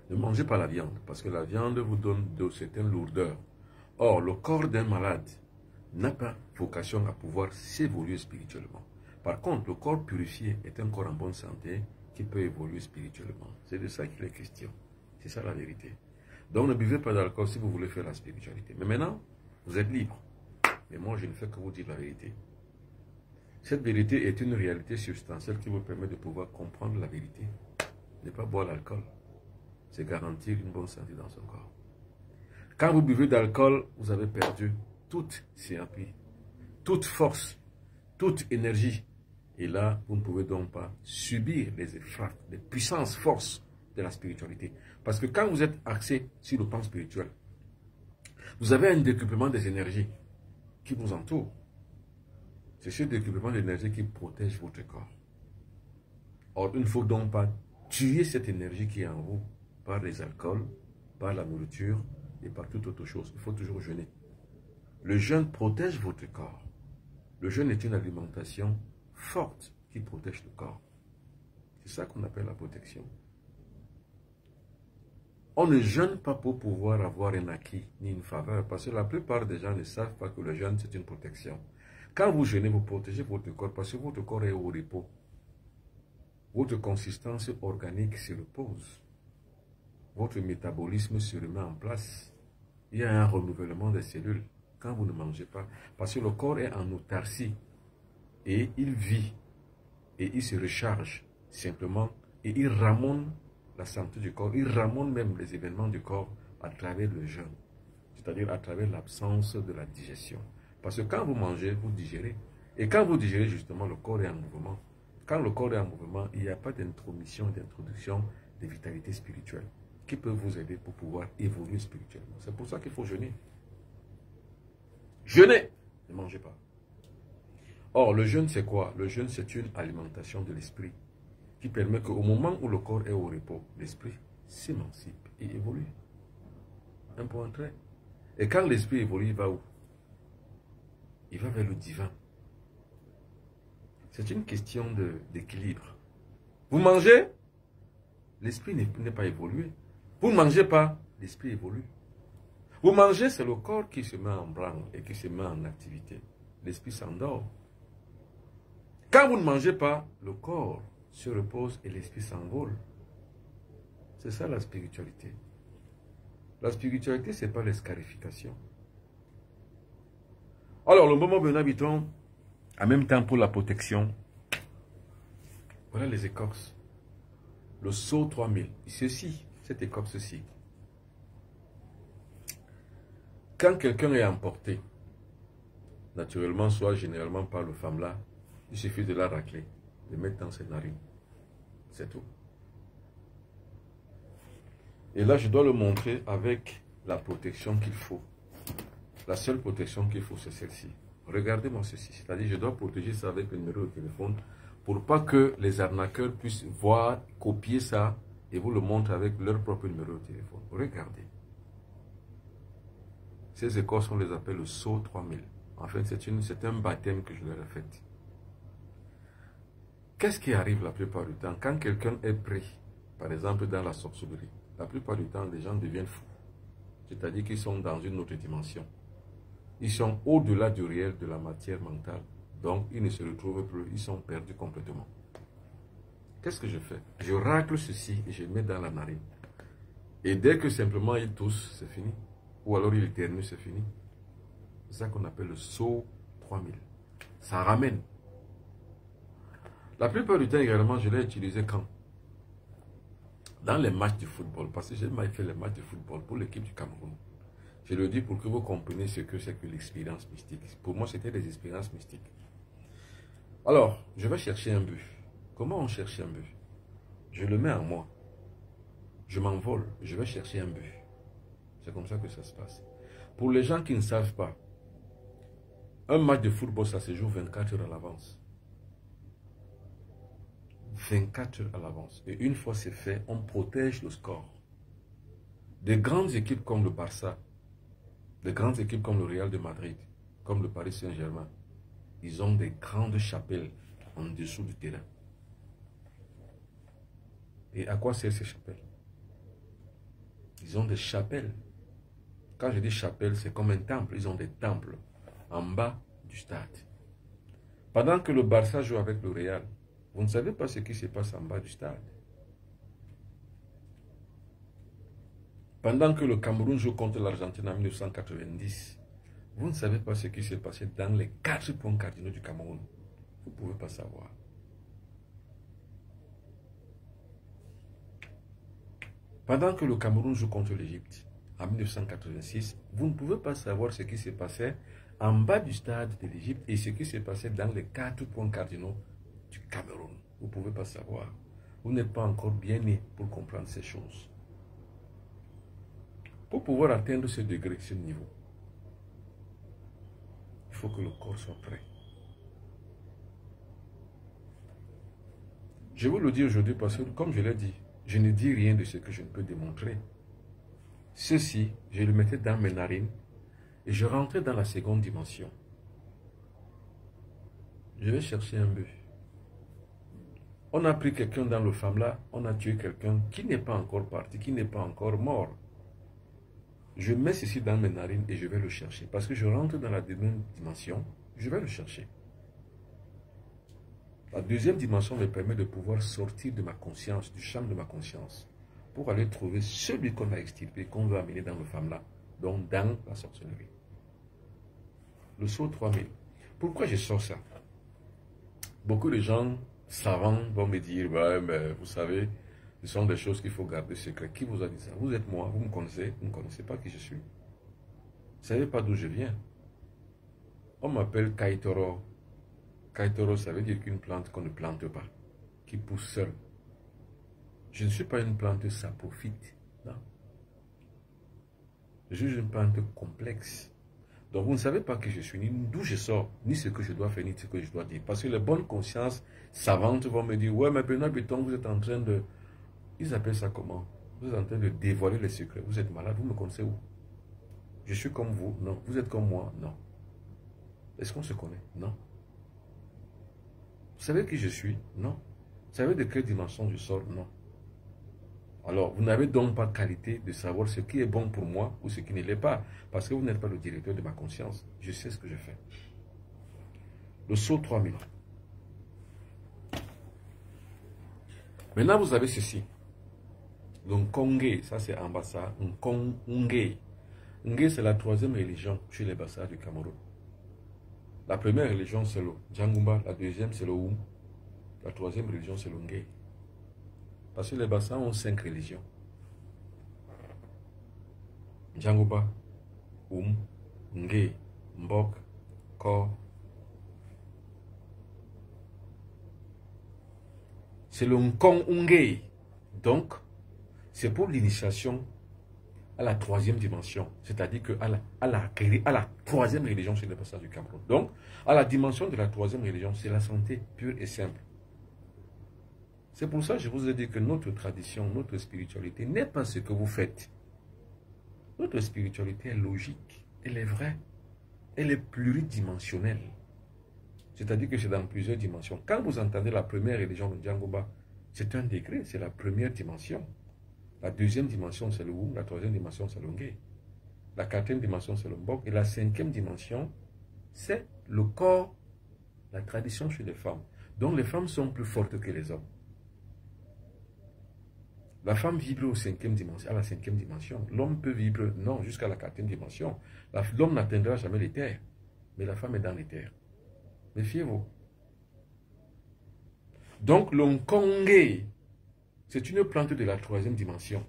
Ne mangez pas la viande, parce que la viande vous donne de certaines lourdeurs. Or, le corps d'un malade n'a pas vocation à pouvoir s'évoluer spirituellement. Par contre, le corps purifié est un corps en bonne santé qui peut évoluer spirituellement. C'est de ça qu'il est question. C'est ça la vérité. Donc ne buvez pas d'alcool si vous voulez faire la spiritualité. Mais maintenant, vous êtes libre. Mais moi, je ne fais que vous dire la vérité. Cette vérité est une réalité substantielle qui vous permet de pouvoir comprendre la vérité. Ne pas boire l'alcool, c'est garantir une bonne santé dans son corps. Quand vous buvez d'alcool, vous avez perdu toute thérapie, toute force, toute énergie. Et là, vous ne pouvez donc pas subir les effrats, les puissances, forces de la spiritualité. Parce que quand vous êtes axé sur le plan spirituel, vous avez un décuplement des énergies qui vous entourent. C'est ce décuplement d'énergie qui protège votre corps. Or, il ne faut donc pas tuer cette énergie qui est en vous par les alcools, par la nourriture et par toute autre chose. Il faut toujours jeûner. Le jeûne protège votre corps. Le jeûne est une alimentation forte qui protège le corps. C'est ça qu'on appelle la protection. On ne jeûne pas pour pouvoir avoir un acquis ni une faveur, parce que la plupart des gens ne savent pas que le jeûne c'est une protection. Quand vous jeûnez, vous protégez votre corps parce que votre corps est au repos. Votre consistance organique se repose. Votre métabolisme se remet en place. Il y a un renouvellement des cellules quand vous ne mangez pas. Parce que le corps est en autarcie et il vit et il se recharge simplement et il ramène la santé du corps. Il ramène même les événements du corps à travers le jeûne, c'est-à-dire à travers l'absence de la digestion. Parce que quand vous mangez, vous digérez. Et quand vous digérez, justement, le corps est en mouvement. Quand le corps est en mouvement, il n'y a pas d'intromission, d'introduction de vitalité spirituelle qui peut vous aider pour pouvoir évoluer spirituellement. C'est pour ça qu'il faut jeûner. Jeûnez, ne mangez pas. Or, le jeûne, c'est quoi? Le jeûne, c'est une alimentation de l'esprit qui permet qu'au moment où le corps est au repos, l'esprit s'émancipe et évolue. Un point trait. Et quand l'esprit évolue, il va où? Il va vers le divin. C'est une question d'équilibre. Vous mangez, l'esprit n'est pas évolué. Vous ne mangez pas, l'esprit évolue. Vous mangez, c'est le corps qui se met en branle et qui se met en activité. L'esprit s'endort. Quand vous ne mangez pas, le corps se repose et l'esprit s'envole. C'est ça la spiritualité. La spiritualité, ce n'est pas l'escarification. Alors, le moment venu, habitons, en même temps pour la protection, voilà les écorces. Le sceau 3000, ceci, cette écorce-ci. Quand quelqu'un est emporté, naturellement, soit généralement par le femme-là, il suffit de la racler, de mettre dans ses narines. C'est tout. Et là, je dois le montrer avec la protection qu'il faut. La seule protection qu'il faut, c'est celle-ci. Regardez-moi ceci. C'est-à-dire, je dois protéger ça avec le numéro de téléphone pour pas que les arnaqueurs puissent voir, copier ça et vous le montrer avec leur propre numéro de téléphone. Regardez. Ces écorces, on les appelle le sceau 3000. En fait, c'est un baptême que je leur ai fait. Qu'est-ce qui arrive la plupart du temps? Quand quelqu'un est pris, par exemple dans la sorcellerie, la plupart du temps, les gens deviennent fous. C'est-à-dire qu'ils sont dans une autre dimension. Ils sont au-delà du réel, de la matière mentale. Donc, ils ne se retrouvent plus, ils sont perdus complètement. Qu'est-ce que je fais? Je racle ceci et je le mets dans la narine. Et dès que simplement ils toussent, c'est fini. Ou alors il éternue, c'est fini. C'est ça qu'on appelle le sceau 3000. Ça ramène. La plupart du temps également, je l'ai utilisé quand? Dans les matchs de football. Parce que j'ai mal fait les matchs de football pour l'équipe du Cameroun. Je le dis pour que vous compreniez ce que c'est que l'expérience mystique. Pour moi, c'était des expériences mystiques. Alors, je vais chercher un but. Comment on cherche un but? Je le mets en moi. Je m'envole. Je vais chercher un but. C'est comme ça que ça se passe. Pour les gens qui ne savent pas, un match de football, ça se joue 24 heures à l'avance. 24 heures à l'avance. Et une fois c'est fait, on protège le score. Des grandes équipes comme le Barça, des grandes équipes comme le Real de Madrid, comme le Paris Saint-Germain, ils ont des grandes chapelles en dessous du terrain. Et à quoi servent ces chapelles? Ils ont des chapelles. Quand je dis chapelle, c'est comme un temple. Ils ont des temples en bas du stade. Pendant que le Barça joue avec le Real, vous ne savez pas ce qui se passe en bas du stade. Pendant que le Cameroun joue contre l'Argentine en 1990, vous ne savez pas ce qui s'est passé dans les 4 points cardinaux du Cameroun. Vous ne pouvez pas savoir. Pendant que le Cameroun joue contre l'Égypte en 1986, vous ne pouvez pas savoir ce qui s'est passé en bas du stade de l'Égypte et ce qui s'est passé dans les 4 points cardinaux du Cameroun. Vous ne pouvez pas savoir. Vous n'êtes pas encore bien né pour comprendre ces choses. Pour pouvoir atteindre ce degré, ce niveau, il faut que le corps soit prêt. Je vous le dis aujourd'hui parce que, comme je l'ai dit, je ne dis rien de ce que je ne peux démontrer. Ceci, je le mettais dans mes narines et je rentrais dans la seconde dimension. Je vais chercher un but. On a pris quelqu'un dans le femme-là, on a tué quelqu'un qui n'est pas encore parti, qui n'est pas encore mort. Je mets ceci dans mes narines et je vais le chercher. Parce que je rentre dans la deuxième dimension, je vais le chercher. La deuxième dimension me permet de pouvoir sortir de ma conscience, du champ de ma conscience, pour aller trouver celui qu'on a extirpé, qu'on veut amener dans le femme-là, donc dans la sorcellerie. Le sceau 3000. Pourquoi je sors ça? Beaucoup de gens savants vont me dire, bah, mais vous savez, ce sont des choses qu'il faut garder secret. Qui vous a dit ça? Vous êtes moi, vous me connaissez, vous ne connaissez pas qui je suis. Vous ne savez pas d'où je viens. On m'appelle Kaitoro. Kaitoro, ça veut dire qu'une plante qu'on ne plante pas, qui pousse seule. Je ne suis pas une plante saprophyte, non. Je suis une plante complexe. Donc vous ne savez pas qui je suis, ni d'où je sors, ni ce que je dois faire, ni ce que je dois dire. Parce que les bonnes consciences savantes vont me dire, ouais, mais Bernard Béton, vous êtes en train de... Ils appellent ça comment? Vous êtes en train de dévoiler les secrets. Vous êtes malade, vous me connaissez où? Je suis comme vous? Non. Vous êtes comme moi? Non. Est-ce qu'on se connaît? Non. Vous savez qui je suis? Non. Vous savez de quelle dimension je sors? Non. Alors, vous n'avez donc pas qualité de savoir ce qui est bon pour moi ou ce qui ne l'est pas. Parce que vous n'êtes pas le directeur de ma conscience. Je sais ce que je fais. Le saut 3000. Maintenant, vous avez ceci. Le Nkongé, ça c'est en Bassa. Nkongé. Ngé, c'est la troisième religion chez les Bassa du Cameroun. La première religion, c'est le Djangumba. La deuxième, c'est le Oum. La troisième religion, c'est le Ngé. Parce que les Bassa ont 5 religions. Djangumba, Oum, Ngé, Mbok, Kor. C'est le Nkongé. Donc, c'est pour l'initiation à la troisième dimension, c'est-à-dire à la troisième religion chez les Bassa du Cameroun. Donc, à la dimension de la troisième religion, c'est la santé pure et simple. C'est pour ça que je vous ai dit que notre tradition, notre spiritualité n'est pas ce que vous faites. Notre spiritualité est logique, elle est vraie, elle est pluridimensionnelle. C'est-à-dire que c'est dans plusieurs dimensions. Quand vous entendez la première religion de Djangumba, c'est un degré, c'est la première dimension. La deuxième dimension, c'est le Oum. La troisième dimension, c'est le Ngé. La quatrième dimension, c'est le Mbok. Et la cinquième dimension, c'est le corps, la tradition chez les femmes. Donc, les femmes sont plus fortes que les hommes. La femme vibre au cinquième dimension, à la cinquième dimension. L'homme peut vibrer, non, jusqu'à la quatrième dimension. L'homme n'atteindra jamais les terres. Mais la femme est dans les terres. Méfiez-vous. Donc, le Nkongé, c'est une plante de la troisième dimension.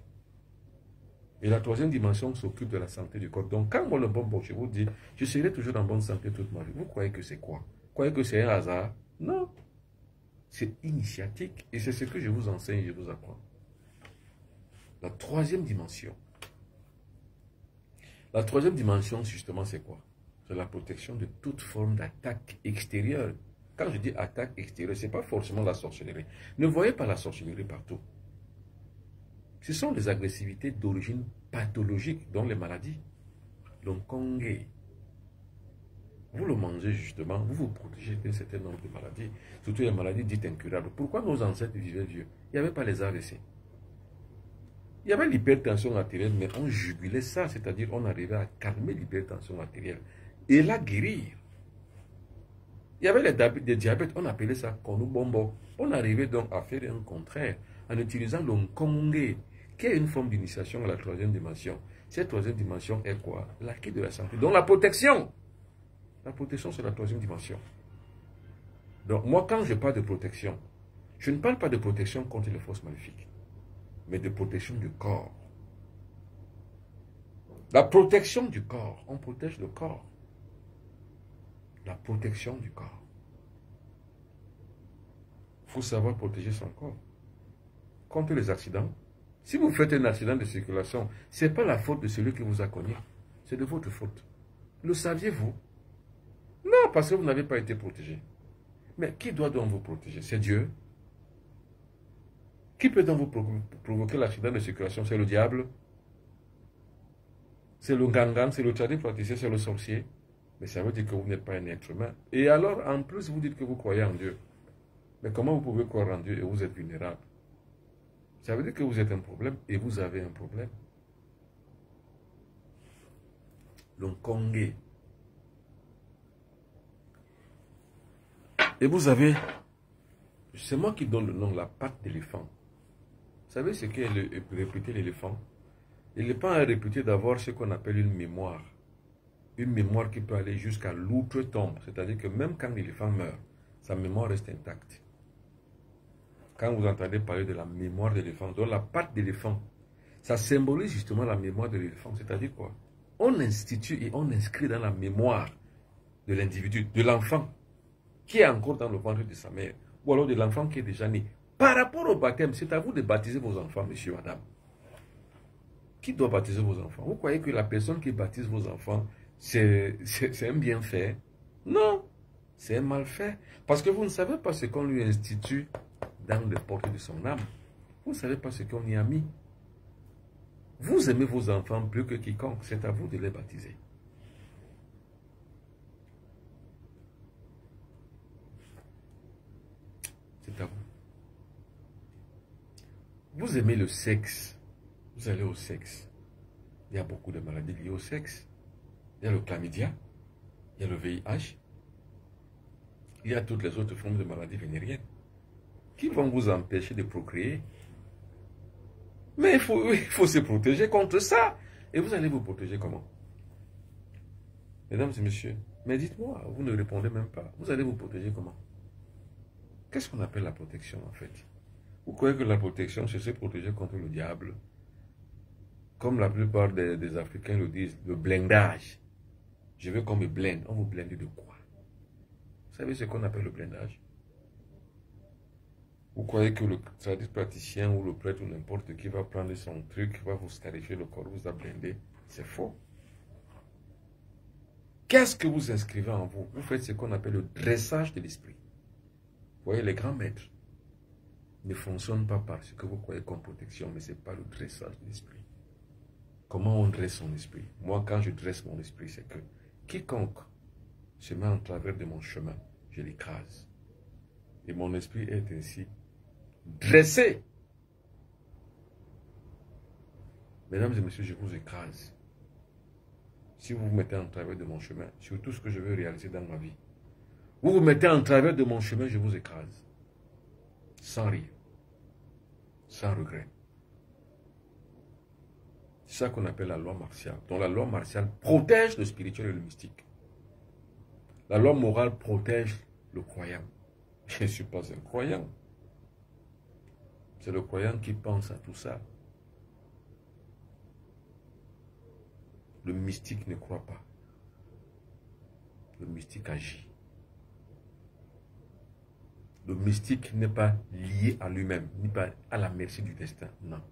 Et la troisième dimension s'occupe de la santé du corps. Donc, quand moi, le bon, je vous dis, je serai toujours en bonne santé toute ma vie. Vous croyez que c'est quoi? Vous croyez que c'est un hasard? Non. C'est initiatique. Et c'est ce que je vous enseigne, je vous apprends. La troisième dimension. La troisième dimension, justement, c'est quoi? C'est la protection de toute forme d'attaque extérieure. Quand je dis attaque extérieure, ce n'est pas forcément la sorcellerie. Ne voyez pas la sorcellerie partout. Ce sont des agressivités d'origine pathologique, dont les maladies. Donc, Nkongé, vous le mangez justement, vous vous protégez d'un certain nombre de maladies, surtout les maladies dites incurables. Pourquoi nos ancêtres vivaient vieux? Il n'y avait pas les AVC. Il y avait l'hypertension artérielle, mais on jugulait ça, c'est-à-dire on arrivait à calmer l'hypertension artérielle et la guérir. Il y avait les diabètes, on appelait ça konubombo. On arrivait donc à faire un contraire en utilisant le Nkongé, qui est une forme d'initiation à la troisième dimension. Cette troisième dimension est quoi? L'acquis de la santé. Donc la protection. La protection, c'est la troisième dimension. Donc moi, quand je parle de protection, je ne parle pas de protection contre les forces maléfiques, mais de protection du corps. La protection du corps. On protège le corps. La protection du corps. Il faut savoir protéger son corps. Contre les accidents. Si vous faites un accident de circulation, ce n'est pas la faute de celui qui vous a cogné. C'est de votre faute. Le saviez-vous? Non, parce que vous n'avez pas été protégé. Mais qui doit donc vous protéger? C'est Dieu. Qui peut donc vous provoquer l'accident de circulation? C'est le diable. C'est le gangan, c'est le tradipraticien, c'est le sorcier. Mais ça veut dire que vous n'êtes pas un être humain. Et alors, en plus, vous dites que vous croyez en Dieu. Mais comment vous pouvez croire en Dieu et vous êtes vulnérable? Ça veut dire que vous êtes un problème et vous avez un problème. Le Nkongé. Et vous avez, c'est moi qui donne le nom, la patte d'éléphant. Vous savez ce qu'est réputé l'éléphant? L'éléphant est réputé d'avoir ce qu'on appelle une mémoire. Une mémoire qui peut aller jusqu'à l'outre-tombe. C'est-à-dire que même quand l'éléphant meurt, sa mémoire reste intacte. Quand vous entendez parler de la mémoire d'éléphant, donc la patte d'éléphant, ça symbolise justement la mémoire de l'éléphant. C'est-à-dire quoi? On institue et on inscrit dans la mémoire de l'individu, de l'enfant, qui est encore dans le ventre de sa mère, ou alors de l'enfant qui est déjà né. Par rapport au baptême, c'est à vous de baptiser vos enfants, monsieur, madame. Qui doit baptiser vos enfants? Vous croyez que la personne qui baptise vos enfants, c'est un bienfait? Non, c'est un malfait. Parce que vous ne savez pas ce qu'on lui institue dans les portes de son âme. Vous ne savez pas ce qu'on y a mis. Vous aimez vos enfants plus que quiconque. C'est à vous de les baptiser. C'est à vous. Vous aimez le sexe. Vous allez au sexe. Il y a beaucoup de maladies liées au sexe. Il y a le chlamydia. Il y a le VIH. Il y a toutes les autres formes de maladies vénériennes qui vont vous empêcher de procréer. Mais il faut se protéger contre ça. Et vous allez vous protéger comment? Mesdames et messieurs, mais dites-moi, vous ne répondez même pas. Vous allez vous protéger comment? Qu'est-ce qu'on appelle la protection en fait? Vous croyez que la protection, c'est se protéger contre le diable? Comme la plupart des Africains le disent, le blindage. Je veux qu'on me blinde. On vous blinde de quoi? Vous savez ce qu'on appelle le blindage? Vous croyez que le praticien ou le prêtre ou n'importe qui va prendre son truc, va vous scarifier le corps, vous a blindé? C'est faux. Qu'est-ce que vous inscrivez en vous? Vous faites ce qu'on appelle le dressage de l'esprit. Vous voyez, les grands maîtres ne fonctionnent pas par ce que vous croyez comme protection, mais ce n'est pas le dressage de l'esprit. Comment on dresse son esprit? Moi, quand je dresse mon esprit, c'est que quiconque se met en travers de mon chemin, je l'écrase. Et mon esprit est ainsi dressé. Mesdames et messieurs, je vous écrase. Si vous vous mettez en travers de mon chemin, sur tout ce que je veux réaliser dans ma vie, vous vous mettez en travers de mon chemin, je vous écrase. Sans rire. Sans regret. C'est ça qu'on appelle la loi martiale. Donc la loi martiale protège le spirituel et le mystique. La loi morale protège le croyant. Je ne suis pas un croyant. C'est le croyant qui pense à tout ça. Le mystique ne croit pas. Le mystique agit. Le mystique n'est pas lié à lui-même, ni pas à la merci du destin. Non.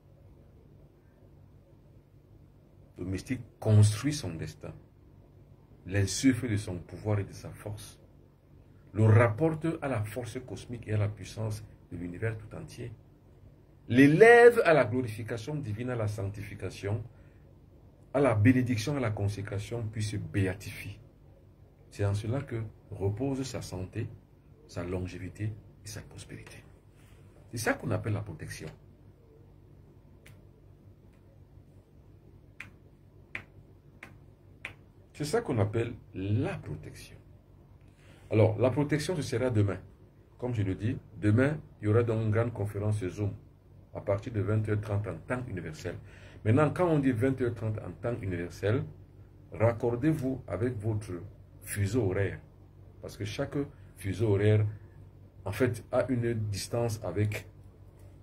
Le mystique construit son destin, l'insuffle de son pouvoir et de sa force, le rapporte à la force cosmique et à la puissance de l'univers tout entier, l'élève à la glorification divine, à la sanctification, à la bénédiction, à la consécration, puis se béatifie. C'est en cela que repose sa santé, sa longévité et sa prospérité. C'est ça qu'on appelle la protection. C'est ça qu'on appelle la protection. Alors, la protection, ce sera demain. Comme je le dis, demain, il y aura donc une grande conférence Zoom à partir de 20h30 en temps universel. Maintenant, quand on dit 20h30 en temps universel, raccordez-vous avec votre fuseau horaire. Parce que chaque fuseau horaire, en fait, a une distance avec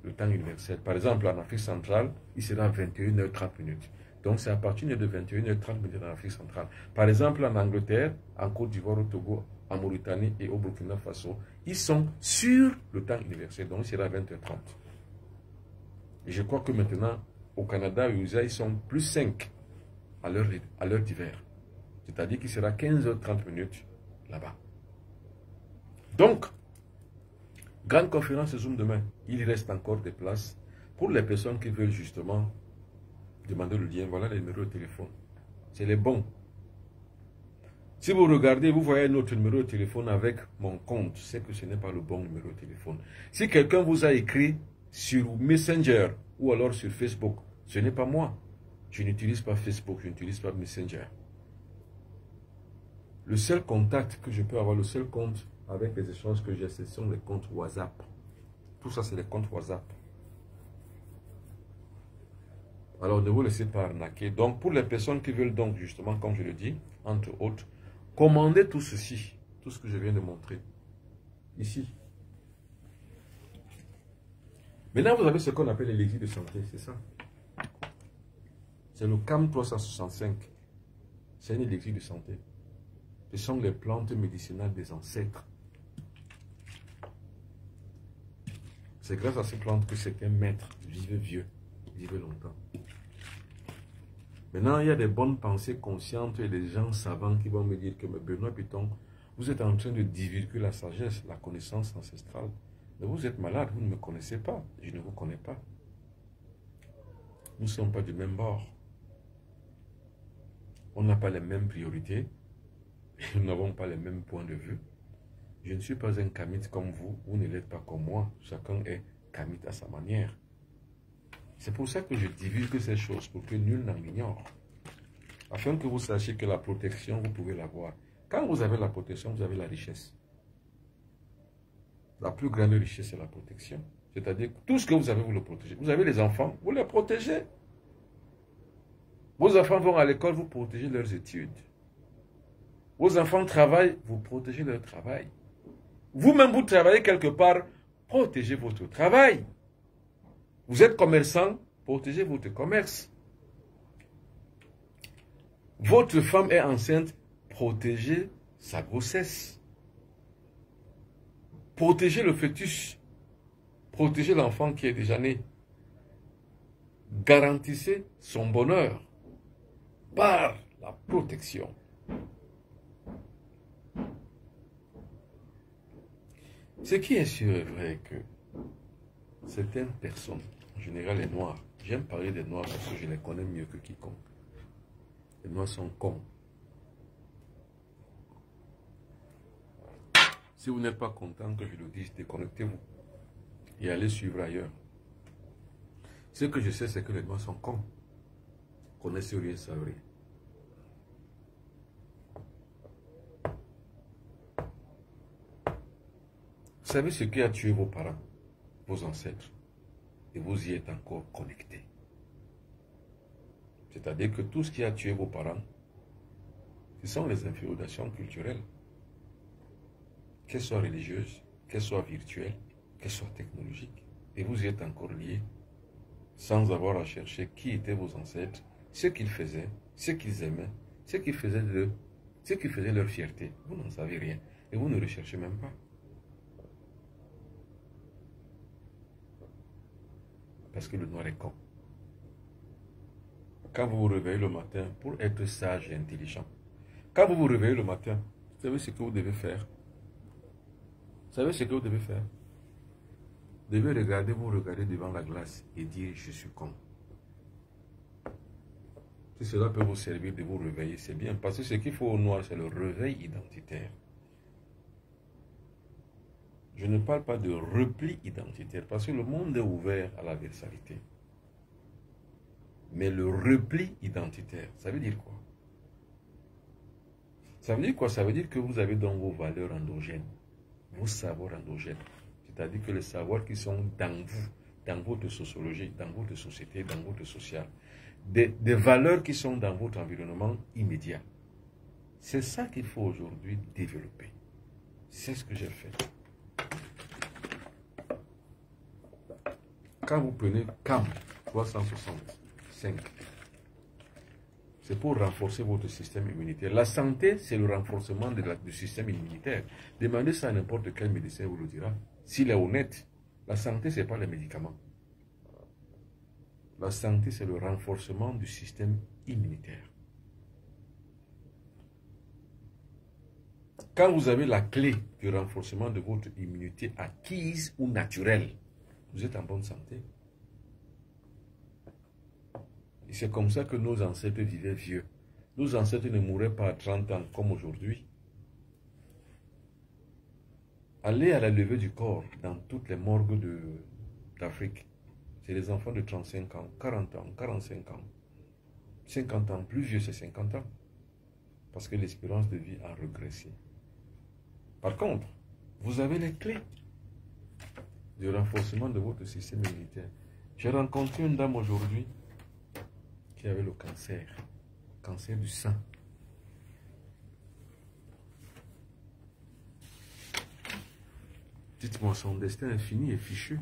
le temps universel. Par exemple, en Afrique centrale, il sera 21h30 minutes. Donc, c'est à partir de 21h30 minutes en Afrique centrale. Par exemple, en Angleterre, en Côte d'Ivoire, au Togo, en Mauritanie et au Burkina Faso, ils sont sur le temps universel. Donc, il sera 20h30. Et je crois que maintenant, au Canada et aux USA, ils sont plus 5 à l'heure d'hiver. C'est-à-dire qu'il sera 15h30 minutes là-bas. Donc, grande conférence Zoom demain. Il reste encore des places pour les personnes qui veulent justement demander le lien. Voilà les numéros de téléphone. C'est les bons. Si vous regardez, vous voyez notre numéro de téléphone avec mon compte. C'est que ce n'est pas le bon numéro de téléphone. Si quelqu'un vous a écrit sur Messenger ou alors sur Facebook, ce n'est pas moi. Je n'utilise pas Facebook, je n'utilise pas Messenger. Le seul contact que je peux avoir, le seul compte avec les échanges que j'ai, ce sont les comptes WhatsApp. Tout ça, c'est les comptes WhatsApp. Alors, ne vous laissez pas arnaquer. Donc, pour les personnes qui veulent donc, justement, comme je le dis, entre autres, commandez tout ceci, tout ce que je viens de montrer, ici. Maintenant, vous avez ce qu'on appelle l'élixir de santé, c'est ça. C'est le CAM 365. C'est un élixir de santé. Ce sont les plantes médicinales des ancêtres. C'est grâce à ces plantes que certains maîtres vivent vieux, vivent longtemps. Maintenant, il y a des bonnes pensées conscientes et des gens savants qui vont me dire que Benoît Piton, vous êtes en train de divulguer la sagesse, la connaissance ancestrale. Mais vous êtes malade, vous ne me connaissez pas. Je ne vous connais pas. Nous ne sommes pas du même bord. On n'a pas les mêmes priorités. Nous n'avons pas les mêmes points de vue. Je ne suis pas un kamite comme vous ne l'êtes pas comme moi. Chacun est kamite à sa manière. C'est pour ça que je divulgue ces choses, pour que nul n'en ignore. Afin que vous sachiez que la protection, vous pouvez l'avoir. Quand vous avez la protection, vous avez la richesse. La plus grande richesse, c'est la protection. C'est-à-dire que tout ce que vous avez, vous le protégez. Vous avez les enfants, vous les protégez. Vos enfants vont à l'école, vous protégez leurs études. Vos enfants travaillent, vous protégez leur travail. Vous-même, vous travaillez quelque part, protégez votre travail. Vous êtes commerçant, protégez votre commerce. Votre femme est enceinte, protégez sa grossesse. Protégez le fœtus. Protégez l'enfant qui est déjà né. Garantissez son bonheur par la protection. Ce qui est sûr est vrai que certaines personnes, en général les Noirs, j'aime parler des Noirs parce que je les connais mieux que quiconque. Les Noirs sont cons. Si vous n'êtes pas content que je le dise, déconnectez-vous et allez suivre ailleurs. Ce que je sais, c'est que les Noirs sont cons. Connaissez rien, savent rien. Vous savez ce qui a tué vos parents, vos ancêtres, et vous y êtes encore connectés. C'est-à-dire que tout ce qui a tué vos parents, ce sont les inféodations culturelles, qu'elles soient religieuses, qu'elles soient virtuelles, qu'elles soient technologiques. Et vous y êtes encore liés, sans avoir à chercher qui étaient vos ancêtres, ce qu'ils faisaient, ce qu'ils aimaient, ce qui faisait leur fierté. Vous n'en savez rien, et vous ne recherchez même pas. Parce que le noir est con. Quand vous vous réveillez le matin, pour être sage et intelligent, quand vous vous réveillez le matin, vous savez ce que vous devez faire. Vous savez ce que vous devez faire. Vous devez vous regarder devant la glace et dire « je suis con ». Si cela peut vous servir de vous réveiller, c'est bien. Parce que ce qu'il faut au noir, c'est le réveil identitaire. Je ne parle pas de repli identitaire, parce que le monde est ouvert à la versalité. Mais le repli identitaire, ça veut dire quoi? Ça veut dire quoi? Ça veut dire que vous avez dans vos valeurs endogènes, vos savoirs endogènes. C'est-à-dire que les savoirs qui sont dans vous, dans votre sociologie, dans votre société, dans votre social. Des valeurs qui sont dans votre environnement immédiat. C'est ça qu'il faut aujourd'hui développer. C'est ce que j'ai fait. Quand vous prenez CAM 365, c'est pour renforcer votre système immunitaire. La santé, c'est le renforcement du système immunitaire. Demandez ça à n'importe quel médecin, vous le dira. S'il est honnête, la santé, ce n'est pas les médicaments. La santé, c'est le renforcement du système immunitaire. Quand vous avez la clé du renforcement de votre immunité acquise ou naturelle, vous êtes en bonne santé. Et c'est comme ça que nos ancêtres vivaient vieux. Nos ancêtres ne mouraient pas à 30 ans comme aujourd'hui. Allez à la levée du corps dans toutes les morgues d'Afrique. C'est les enfants de 35 ans, 40 ans, 45 ans. 50 ans, plus vieux c'est 50 ans. Parce que l'espérance de vie a régressé. Par contre, vous avez les clés du renforcement de votre système immunitaire. J'ai rencontré une dame aujourd'hui qui avait le cancer du sang. Dites-moi, son destin est fini et fichu.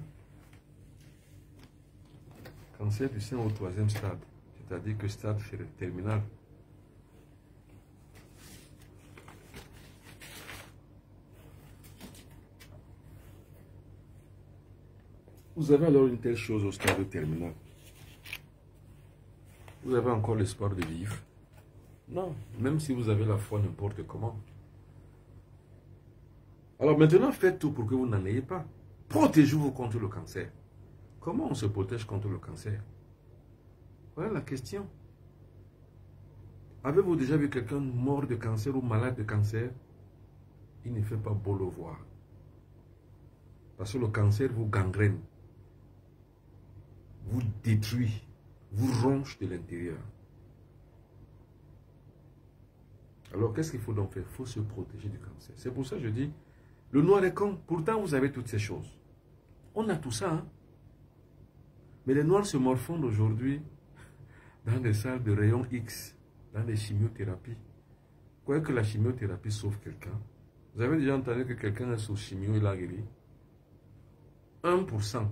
Cancer du sein au 3e stade, c'est-à-dire que stade terminal. Vous avez alors une telle chose au stade terminal. Vous avez encore l'espoir de vivre? Non, même si vous avez la foi n'importe comment. Alors maintenant, faites tout pour que vous n'en ayez pas. Protégez-vous contre le cancer. Comment on se protège contre le cancer? Voilà la question. Avez-vous déjà vu quelqu'un mort de cancer ou malade de cancer? Il ne fait pas beau le voir. Parce que le cancer vous gangrène, vous détruit, vous ronge de l'intérieur. Alors qu'est-ce qu'il faut donc faire? Il faut se protéger du cancer. C'est pour ça que je dis, le noir est con. Pourtant vous avez toutes ces choses. On a tout ça. Hein? Mais les noirs se morfondent aujourd'hui dans des salles de rayons X, dans des chimiothérapies. Quoi que la chimiothérapie sauve quelqu'un. Vous avez déjà entendu que quelqu'un est sous chimio et l'a guéri? 1%.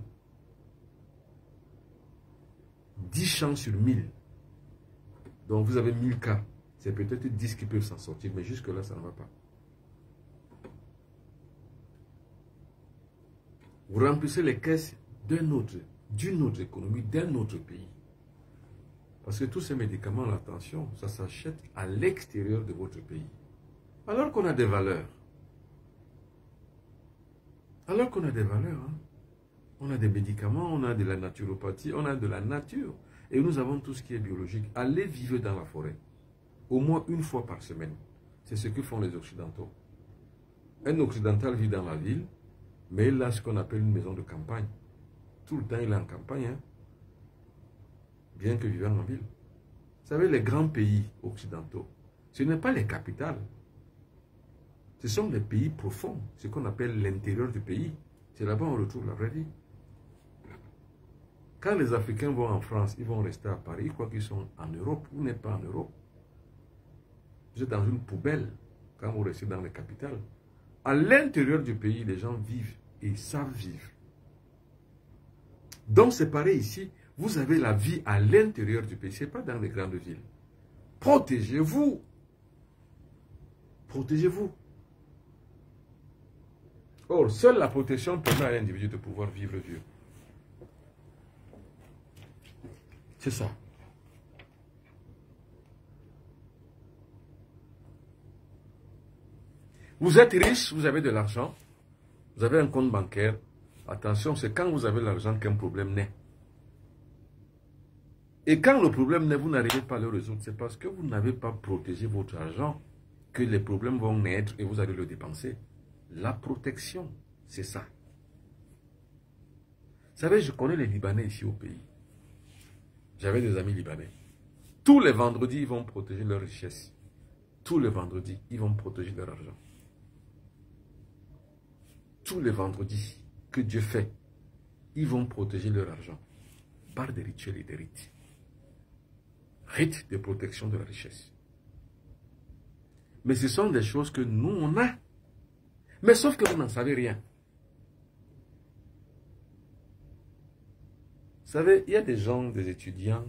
10 chances sur 1000. Donc vous avez 1000 cas. C'est peut-être 10 qui peuvent s'en sortir, mais jusque-là, ça ne va pas. Vous remplissez les caisses d'une autre économie, d'un autre pays. Parce que tous ces médicaments, attention, ça s'achète à l'extérieur de votre pays. Alors qu'on a des valeurs. Alors qu'on a des valeurs. Hein? On a des médicaments, on a de la naturopathie, on a de la nature. Et nous avons tout ce qui est biologique. Allez vivre dans la forêt. Au moins une fois par semaine. C'est ce que font les Occidentaux. Un Occidental vit dans la ville, mais il a ce qu'on appelle une maison de campagne. Tout le temps, il est en campagne. Hein? Bien que vivant en ville. Vous savez, les grands pays occidentaux, ce n'est pas les capitales. Ce sont les pays profonds, ce qu'on appelle l'intérieur du pays. C'est là-bas qu'on retrouve la vraie vie. Quand les Africains vont en France, ils vont rester à Paris, quoi qu'ils sont en Europe. Vous n'êtes pas en Europe. Vous êtes dans une poubelle quand vous restez dans les capitales. À l'intérieur du pays, les gens vivent et savent vivre. Donc c'est pareil ici. Vous avez la vie à l'intérieur du pays. Ce n'est pas dans les grandes villes. Protégez-vous. Protégez-vous. Or, seule la protection permet à l'individu de pouvoir vivre vieux. C'est ça. Vous êtes riche, vous avez de l'argent, vous avez un compte bancaire. Attention, c'est quand vous avez l'argent qu'un problème naît. Et quand le problème naît, vous n'arrivez pas à le résoudre. C'est parce que vous n'avez pas protégé votre argent que les problèmes vont naître et vous allez le dépenser. La protection, c'est ça. Vous savez, je connais les Libanais ici au pays. J'avais des amis libanais. Tous les vendredis, ils vont protéger leur richesse. Tous les vendredis, ils vont protéger leur argent. Tous les vendredis que Dieu fait, ils vont protéger leur argent par des rituels et des rites. Rites de protection de la richesse. Mais ce sont des choses que nous, on a. Mais sauf que vous n'en savez rien. Vous savez, il y a des gens, des étudiants,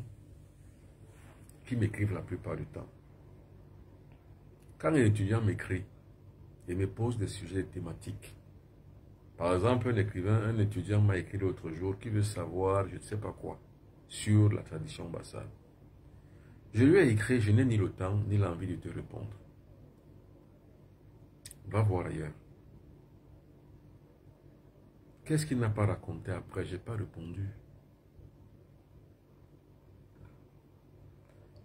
qui m'écrivent la plupart du temps. Quand un étudiant m'écrit et me pose des sujets thématiques, par exemple, un étudiant m'a écrit l'autre jour qui veut savoir, je ne sais pas quoi, sur la tradition bassale. Je lui ai écrit, je n'ai ni le temps, ni l'envie de te répondre. Va voir ailleurs. Qu'est-ce qu'il n'a pas raconté après? Je n'ai pas répondu.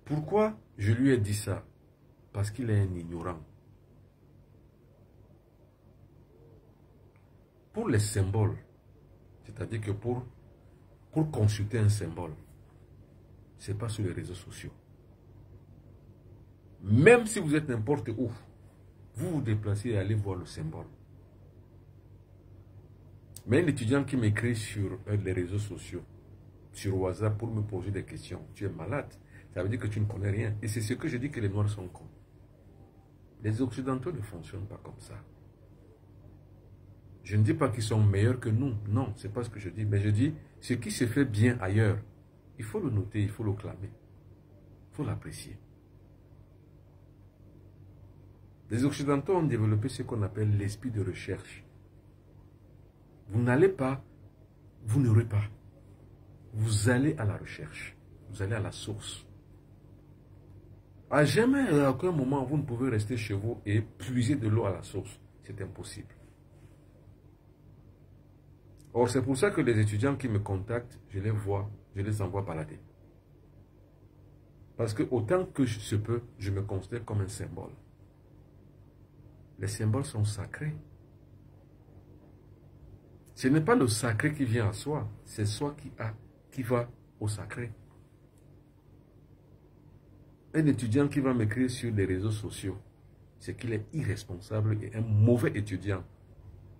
Pourquoi je lui ai dit ça? Parce qu'il est un ignorant. Pour les symboles, c'est-à-dire que pour consulter un symbole, ce n'est pas sur les réseaux sociaux. Même si vous êtes n'importe où, vous vous déplacez et allez voir le symbole. Mais un étudiant qui m'écrit sur les réseaux sociaux, sur WhatsApp pour me poser des questions, tu es malade, ça veut dire que tu ne connais rien. Et c'est ce que je dis que les Noirs sont cons. Les Occidentaux ne fonctionnent pas comme ça. Je ne dis pas qu'ils sont meilleurs que nous. Non, ce n'est pas ce que je dis. Mais je dis, ce qui se fait bien ailleurs, il faut le noter, il faut le clamer. Il faut l'apprécier. Les Occidentaux ont développé ce qu'on appelle l'esprit de recherche. Vous n'allez pas, vous n'aurez pas. Vous allez à la recherche. Vous allez à la source. À jamais, à aucun moment, vous ne pouvez rester chez vous et puiser de l'eau à la source. C'est impossible. Or, c'est pour ça que les étudiants qui me contactent, je les vois, je les envoie balader. Parce que autant que je peux, je me considère comme un symbole. Les symboles sont sacrés. Ce n'est pas le sacré qui vient à soi, c'est soi qui va au sacré. Un étudiant qui va m'écrire sur les réseaux sociaux, c'est qu'il est irresponsable et un mauvais étudiant.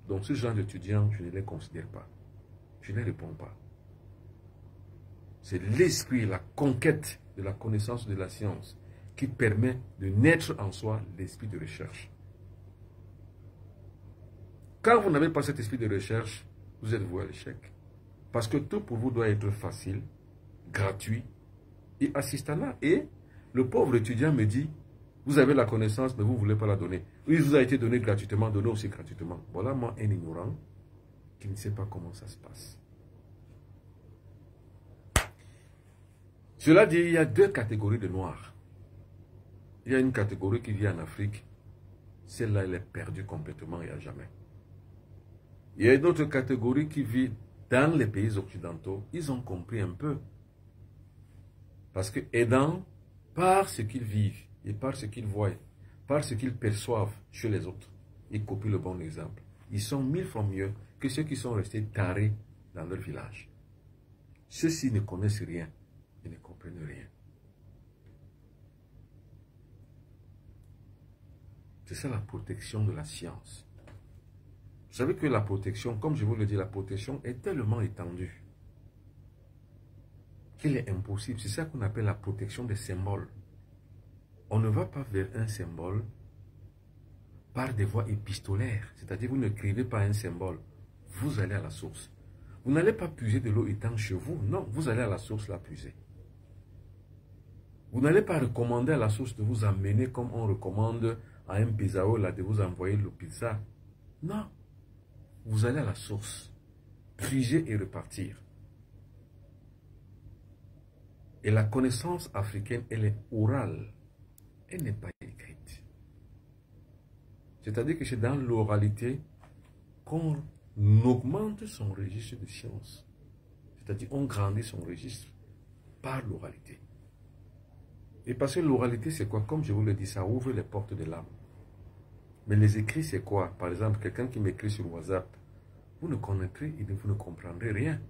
Donc ce genre d'étudiant, je ne les considère pas. Je ne les réponds pas. C'est l'esprit, la conquête de la connaissance de la science qui permet de naître en soi l'esprit de recherche. Quand vous n'avez pas cet esprit de recherche, vous êtes voué à l'échec. Parce que tout pour vous doit être facile, gratuit et assistanat. Et le pauvre étudiant me dit, vous avez la connaissance, mais vous ne voulez pas la donner. Oui, il vous a été donné gratuitement, donné aussi gratuitement. Voilà moi un ignorant qui ne sait pas comment ça se passe. Cela dit, il y a deux catégories de noirs. Il y a une catégorie qui vit en Afrique. Celle-là, elle est perdue complètement et à jamais. Il y a une autre catégorie qui vit dans les pays occidentaux. Ils ont compris un peu. Parce que aidant par ce qu'ils vivent et par ce qu'ils voient, par ce qu'ils perçoivent chez les autres, ils copient le bon exemple. Ils sont 1000 fois mieux que ceux qui sont restés tarés dans leur village. Ceux-ci ne connaissent rien. Ils ne comprennent rien. C'est ça la protection de la science. Vous savez que la protection, comme je vous le dis, la protection est tellement étendue qu'il est impossible. C'est ça qu'on appelle la protection des symboles. On ne va pas vers un symbole par des voies épistolaires. C'est-à-dire, vous n'écrivez pas un symbole. Vous allez à la source. Vous n'allez pas puiser de l'eau étant chez vous. Non, vous allez à la source la puiser. Vous n'allez pas recommander à la source de vous amener comme on recommande à un pizzao là de vous envoyer le pizza. Non. Vous allez à la source. Puiser et repartir. Et la connaissance africaine, elle est orale. Elle n'est pas écrite. C'est-à-dire que c'est dans l'oralité qu'on augmente son registre de science. C'est-à-dire qu'on grandit son registre par l'oralité. Et parce que l'oralité, c'est quoi? Comme je vous le dis, ça ouvre les portes de l'âme. Mais les écrits, c'est quoi? Par exemple, quelqu'un qui m'écrit sur WhatsApp, vous ne connaîtrez et vous ne comprendrez rien.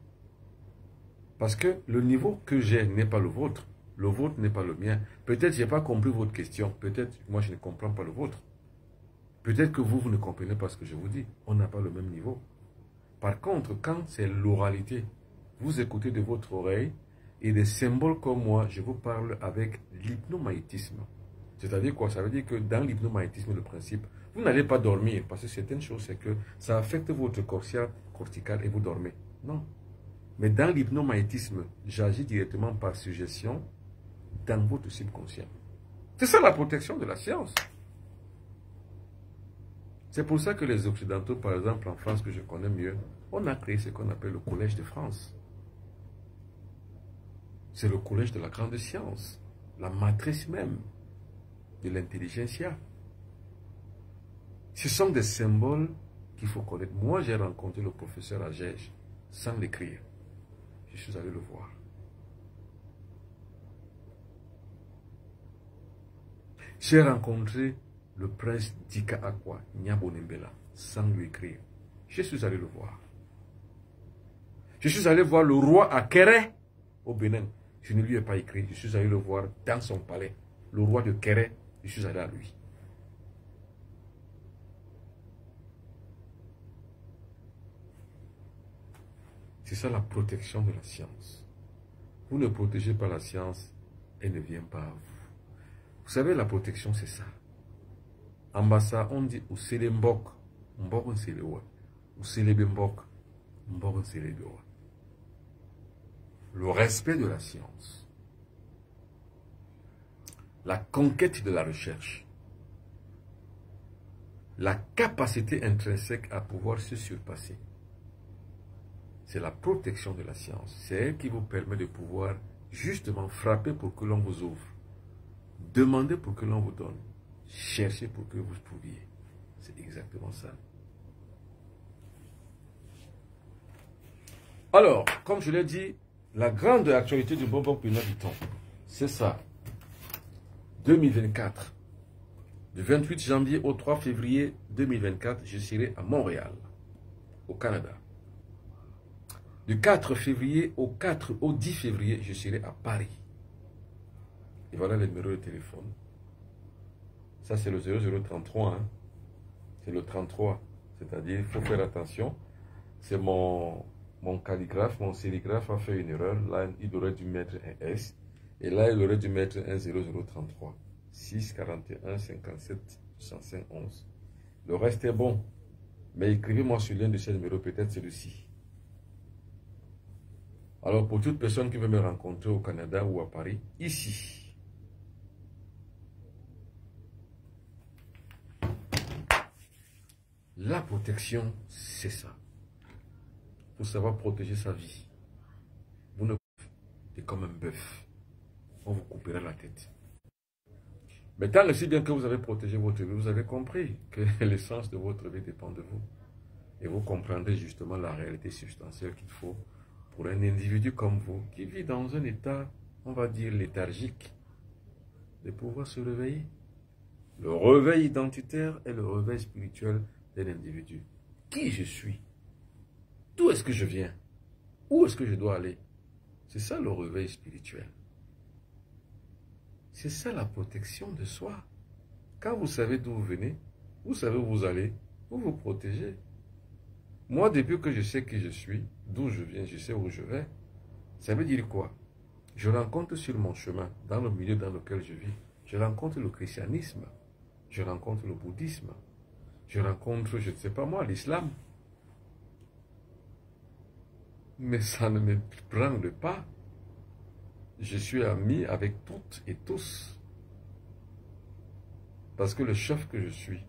Parce que le niveau que j'ai n'est pas le vôtre. Le vôtre n'est pas le mien. Peut-être que je n'ai pas compris votre question. Peut-être que moi, je ne comprends pas le vôtre. Peut-être que vous ne comprenez pas ce que je vous dis. On n'a pas le même niveau. Par contre, quand c'est l'oralité, vous écoutez de votre oreille et des symboles comme moi, je vous parle avec l'hypnomagnétisme. C'est-à-dire quoi? Ça veut dire que dans l'hypnomagnétisme, le principe, vous n'allez pas dormir. Parce que certaines choses, c'est que ça affecte votre corsia corticale et vous dormez. Non. Mais dans l'hypnomagnétisme, j'agis directement par suggestion dans votre subconscient. C'est ça la protection de la science. C'est pour ça que les Occidentaux, par exemple en France, que je connais mieux, on a créé ce qu'on appelle le Collège de France. C'est le collège de la grande science, la matrice même de l'intelligentsia. Ce sont des symboles qu'il faut connaître. Moi, j'ai rencontré le professeur Agege sans l'écrire. Je suis allé le voir. J'ai rencontré le prince Dika Akwa, Nyabonembela, sans lui écrire. Je suis allé le voir. Je suis allé voir le roi Akere au Bénin. Je ne lui ai pas écrit. Je suis allé le voir dans son palais. Le roi de Kéré, je suis allé à lui. C'est ça la protection de la science. Vous ne protégez pas la science, elle ne vient pas à vous. Vous savez, la protection, c'est ça. En Bassa, on dit ou c'est les mbok, mbok c'est les wa, ou c'est les mbok, mbok c'est les wa. Le respect de la science, la conquête de la recherche, la capacité intrinsèque à pouvoir se surpasser. C'est la protection de la science. C'est elle qui vous permet de pouvoir justement frapper pour que l'on vous ouvre, demander pour que l'on vous donne, chercher pour que vous trouviez. C'est exactement ça. Alors, comme je l'ai dit, la grande actualité du Bonbon Pina du temps, c'est ça. 2024. Du 28 janvier au 3 février 2024, je serai à Montréal, au Canada. Du 4 février au 10 février, je serai à Paris. Et voilà le numéro de téléphone. Ça, c'est le 0033. Hein. C'est le 33. C'est-à-dire, il faut faire attention. C'est mon calligraphe, mon sérigraphe a fait une erreur. Là, il aurait dû mettre un S. Et là, il aurait dû mettre un 0033. 6 41 57 65 11. Le reste est bon. Mais écrivez-moi sur l'un de ces numéros, peut-être celui-ci. Alors, pour toute personne qui veut me rencontrer au Canada ou à Paris, ici. La protection, c'est ça. Il faut savoir protéger sa vie. Vous ne êtes comme un bœuf. On vous coupera la tête. Mais tant aussi bien que vous avez protégé votre vie, vous avez compris que l'essence de votre vie dépend de vous. Et vous comprendrez justement la réalité substantielle qu'il faut pour un individu comme vous, qui vit dans un état, on va dire, léthargique, de pouvoir se réveiller. Le réveil identitaire et le réveil spirituel d'un individu. Qui je suis? D'où est-ce que je viens? Où est-ce que je dois aller? C'est ça le réveil spirituel. C'est ça la protection de soi. Quand vous savez d'où vous venez, vous savez où vous allez, vous vous protégez. Moi, depuis que je sais qui je suis, d'où je viens, je sais où je vais. Ça veut dire quoi? Je rencontre sur mon chemin, dans le milieu dans lequel je vis, je rencontre le christianisme, je rencontre le bouddhisme, je rencontre, je ne sais pas moi, l'islam. Mais ça ne me prend pas. Je suis ami avec toutes et tous. Parce que le chef que je suis,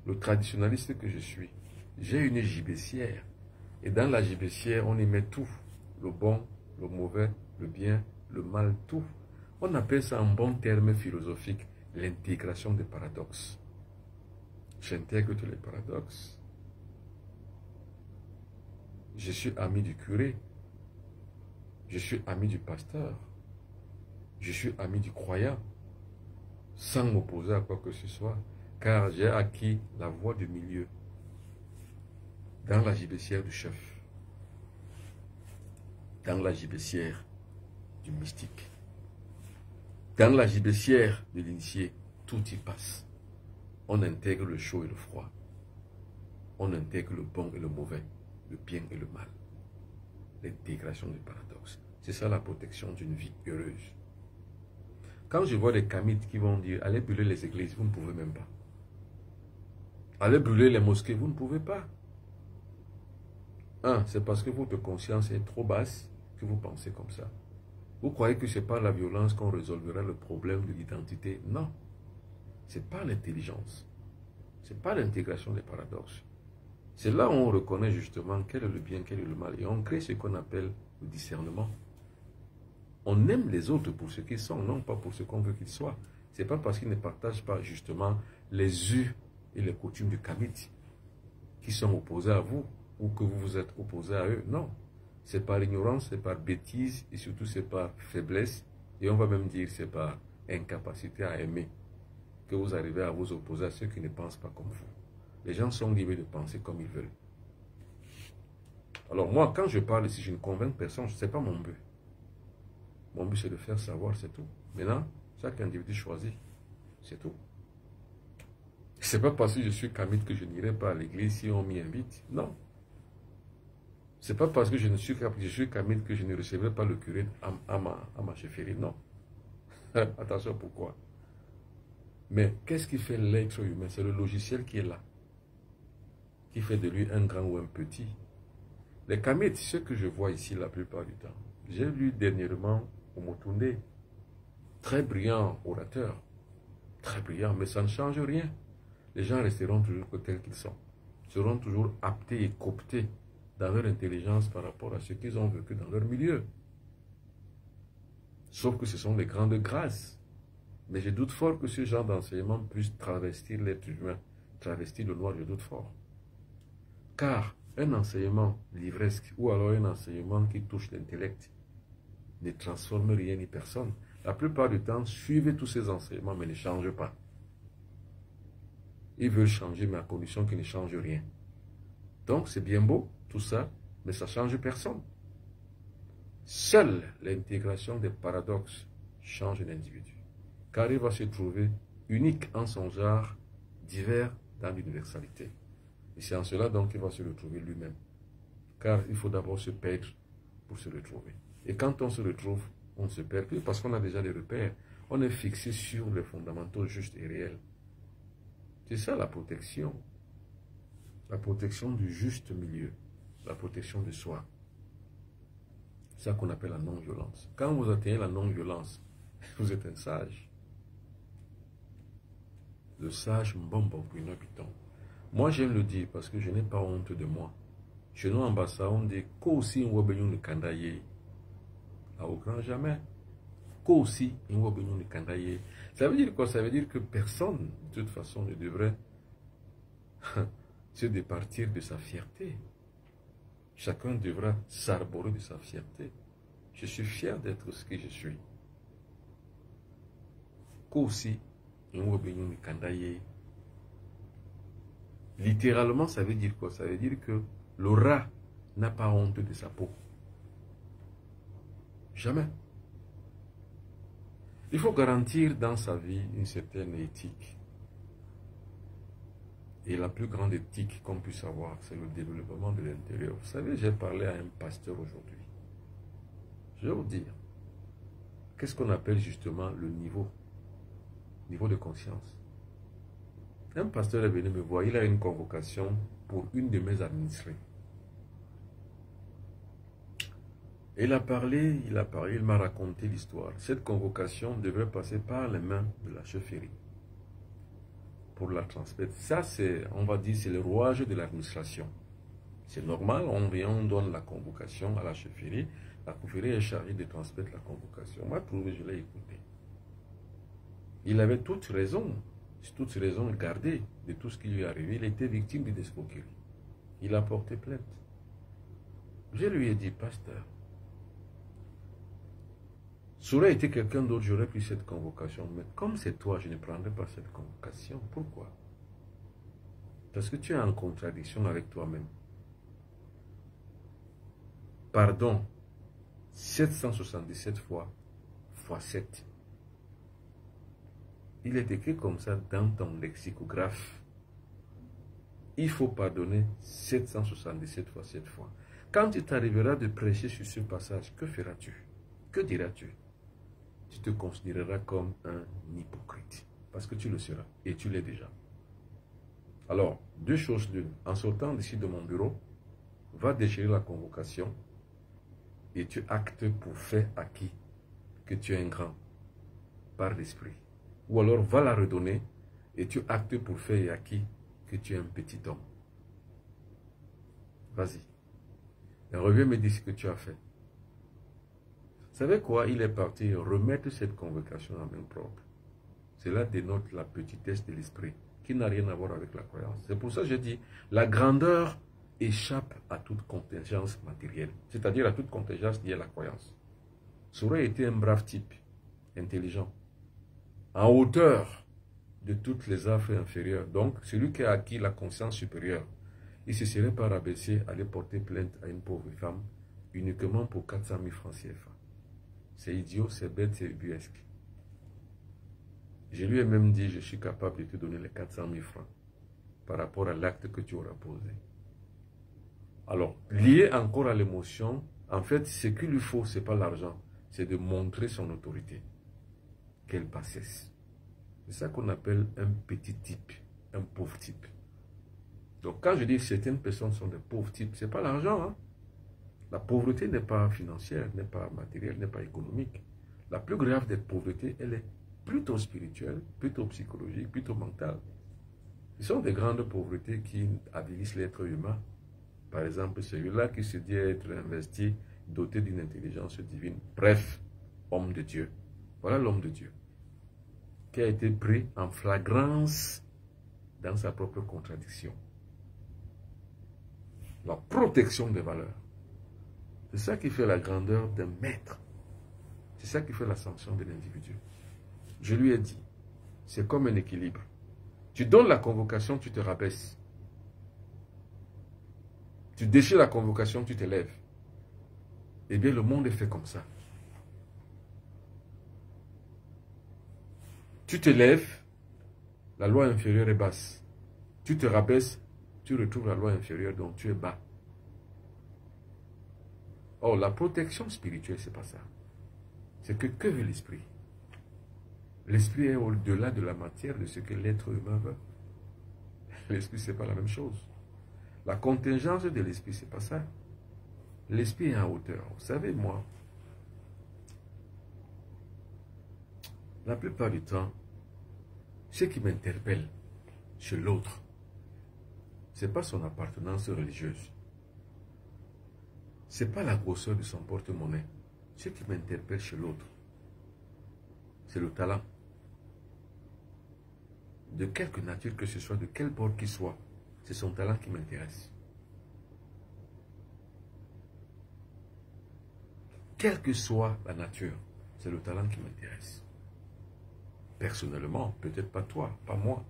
le traditionnaliste que je suis, j'ai une gibecière. Et dans la gibecière, on y met tout. Le bon, le mauvais, le bien, le mal, tout. On appelle ça en bon terme philosophique l'intégration des paradoxes. J'intègre tous les paradoxes. Je suis ami du curé. Je suis ami du pasteur. Je suis ami du croyant. Sans m'opposer à quoi que ce soit. Car j'ai acquis la voie du milieu. Dans la gibecière du chef, dans la gibecière du mystique, dans la gibecière de l'initié, tout y passe. On intègre le chaud et le froid. On intègre le bon et le mauvais, le bien et le mal. L'intégration du paradoxe. C'est ça la protection d'une vie heureuse. Quand je vois des kamites qui vont dire, allez brûler les églises, vous ne pouvez même pas. Allez brûler les mosquées, vous ne pouvez pas. C'est parce que votre conscience est trop basse que vous pensez comme ça. Vous croyez que c'est par la violence qu'on résolvera le problème de l'identité? Non. C'est pas l'intelligence. C'est pas l'intégration des paradoxes. C'est là où on reconnaît justement quel est le bien, quel est le mal. Et on crée ce qu'on appelle le discernement. On aime les autres pour ce qu'ils sont, non pas pour ce qu'on veut qu'ils soient. Ce n'est pas parce qu'ils ne partagent pas justement les us et les coutumes du Kamit qui sont opposés à vous ou que vous vous êtes opposés à eux. Non. C'est par ignorance, c'est par bêtise et surtout c'est par faiblesse. Et on va même dire c'est par incapacité à aimer que vous arrivez à vous opposer à ceux qui ne pensent pas comme vous. Les gens sont libres de penser comme ils veulent. Alors moi, quand je parle, si je ne convainc personne, ce n'est pas mon but. Mon but, c'est de faire savoir, c'est tout. Maintenant, chaque individu choisit, c'est tout. Ce n'est pas parce que je suis kamite que je n'irai pas à l'église si on m'y invite. Non. Ce n'est pas parce que je suis kamite que je ne recevrai pas le curé à ma chefferie. Non. Attention, pourquoi? Mais qu'est-ce qui fait l'être humain? C'est le logiciel qui est là, qui fait de lui un grand ou un petit. Les kamites, ce que je vois ici la plupart du temps. J'ai lu dernièrement Omotunde, très brillant orateur, très brillant, mais ça ne change rien. Les gens resteront toujours tels qu'ils sont, seront toujours aptés et cooptés dans leur intelligence par rapport à ce qu'ils ont vécu dans leur milieu. Sauf que ce sont des grandes grâces. Mais je doute fort que ce genre d'enseignement puisse travestir l'être humain, travestir le noir, je doute fort. Car un enseignement livresque ou alors un enseignement qui touche l'intellect ne transforme rien ni personne. la plupart du temps, suivez tous ces enseignements, mais ne changez pas. Ils veulent changer, mais à condition qu'ils ne changent rien. Donc, c'est bien beau, tout ça, mais ça ne change personne. Seule l'intégration des paradoxes change l'individu, car il va se trouver unique en son genre, divers dans l'universalité. Et c'est en cela donc qu'il va se retrouver lui-même, car il faut d'abord se perdre pour se retrouver. Et quand on se retrouve, on ne se perd plus parce qu'on a déjà des repères. On est fixé sur les fondamentaux justes et réels. C'est ça la protection. La protection du juste milieu. La protection de soi. C'est ça qu'on appelle la non-violence. Quand vous atteignez la non-violence, vous êtes un sage. Le sage mbombo pour une habitant. Moi, j'aime le dire parce que je n'ai pas honte de moi. Chez nous, en Bassa, on dit « Ko aussi, on va le kandaye ». À au grand jamais. Ko aussi, on va le kandaye. Ça veut dire quoi? Ça veut dire que personne, de toute façon, ne devrait se départir de sa fierté. Chacun devra s'arborer de sa fierté. Je suis fier d'être ce que je suis. Ko aussi, on va le kandaye. Littéralement, ça veut dire quoi? Ça veut dire que le rat n'a pas honte de sa peau. Jamais. Il faut garantir dans sa vie une certaine éthique. Et la plus grande éthique qu'on puisse avoir, c'est le développement de l'intérieur. Vous savez, j'ai parlé à un pasteur aujourd'hui. Je vais vous dire, qu'est-ce qu'on appelle justement le niveau de conscience. Un pasteur est venu me voir, il a une convocation pour une de mes administrées. Il a parlé, il m'a raconté l'histoire. Cette convocation devrait passer par les mains de la chefferie pour la transmettre. Ça, c'est, on va dire, c'est le rouage de l'administration. C'est normal, on vient, on donne la convocation à la chefferie. La chefferie est chargée de transmettre la convocation. Moi, je l'ai écouté. Il avait toute raison gardée de tout ce qui lui est arrivé. Il était victime d'une escroquerie. Il a porté plainte. Je lui ai dit, pasteur, ça aurait été quelqu'un d'autre, j'aurais pris cette convocation. Mais comme c'est toi, je ne prendrai pas cette convocation. Pourquoi? Parce que tu es en contradiction avec toi-même. Pardon, 777 fois, fois 7. Il est écrit comme ça dans ton lexicographe. Il faut pardonner 777 fois 7 fois. Quand il t'arrivera de prêcher sur ce passage, que feras-tu? Que diras-tu? Tu te considéreras comme un hypocrite. Parce que tu le seras. Et tu l'es déjà. Alors, deux choses l'une. En sortant d'ici de mon bureau, va déchirer la convocation et tu actes pour faire acquis que tu es un grand par l'esprit. Ou alors va la redonner et tu actes pour faire acquis que tu es un petit homme. Vas-y. Et reviens me dire ce que tu as fait. Vous savez quoi? Il est parti remettre cette convocation en main propre. Cela dénote la petitesse de l'esprit qui n'a rien à voir avec la croyance. C'est pour ça que je dis, la grandeur échappe à toute contingence matérielle, c'est-à-dire à toute contingence liée à la croyance. Ça aurait été un brave type, intelligent, en hauteur de toutes les affres inférieures. Donc, celui qui a acquis la conscience supérieure, il se serait pas rabaissé à aller porter plainte à une pauvre femme uniquement pour 400 000 francs CFA. C'est idiot, c'est bête, c'est ubuesque. Je lui ai même dit, je suis capable de te donner les 400 000 francs par rapport à l'acte que tu auras posé. Alors, lié encore à l'émotion, en fait, ce qu'il lui faut, ce n'est pas l'argent, c'est de montrer son autorité. Quelle bassesse. C'est ça qu'on appelle un petit type, un pauvre type. Donc, quand je dis que certaines personnes sont des pauvres types, ce n'est pas l'argent, hein. La pauvreté n'est pas financière, n'est pas matérielle, n'est pas économique. La plus grave des pauvretés, elle est plutôt spirituelle, plutôt psychologique, plutôt mentale. Ce sont des grandes pauvretés qui avilissent l'être humain. Par exemple, celui-là qui se dit être investi, doté d'une intelligence divine. Bref, homme de Dieu. Voilà l'homme de Dieu qui a été pris en flagrance dans sa propre contradiction. La protection des valeurs. C'est ça qui fait la grandeur d'un maître. C'est ça qui fait l'ascension de l'individu. Je lui ai dit, c'est comme un équilibre. Tu donnes la convocation, tu te rabaisses. Tu déchires la convocation, tu t'élèves. Eh bien, le monde est fait comme ça. Tu te lèves, la loi inférieure est basse. Tu te rabaisses, tu retrouves la loi inférieure, donc tu es bas. Or, la protection spirituelle, c'est pas ça. C'est que veut l'esprit? L'esprit est au-delà de la matière, de ce que l'être humain veut. L'esprit, c'est pas la même chose. La contingence de l'esprit, c'est pas ça. L'esprit est en hauteur. Vous savez, moi, la plupart du temps, ce qui m'interpelle chez l'autre, ce n'est pas son appartenance religieuse. Ce n'est pas la grosseur de son porte-monnaie. Ce qui m'interpelle chez l'autre, c'est le talent. De quelque nature que ce soit, de quel bord qu'il soit, c'est son talent qui m'intéresse. Quelle que soit la nature, c'est le talent qui m'intéresse. Personnellement, peut-être pas toi, pas moi,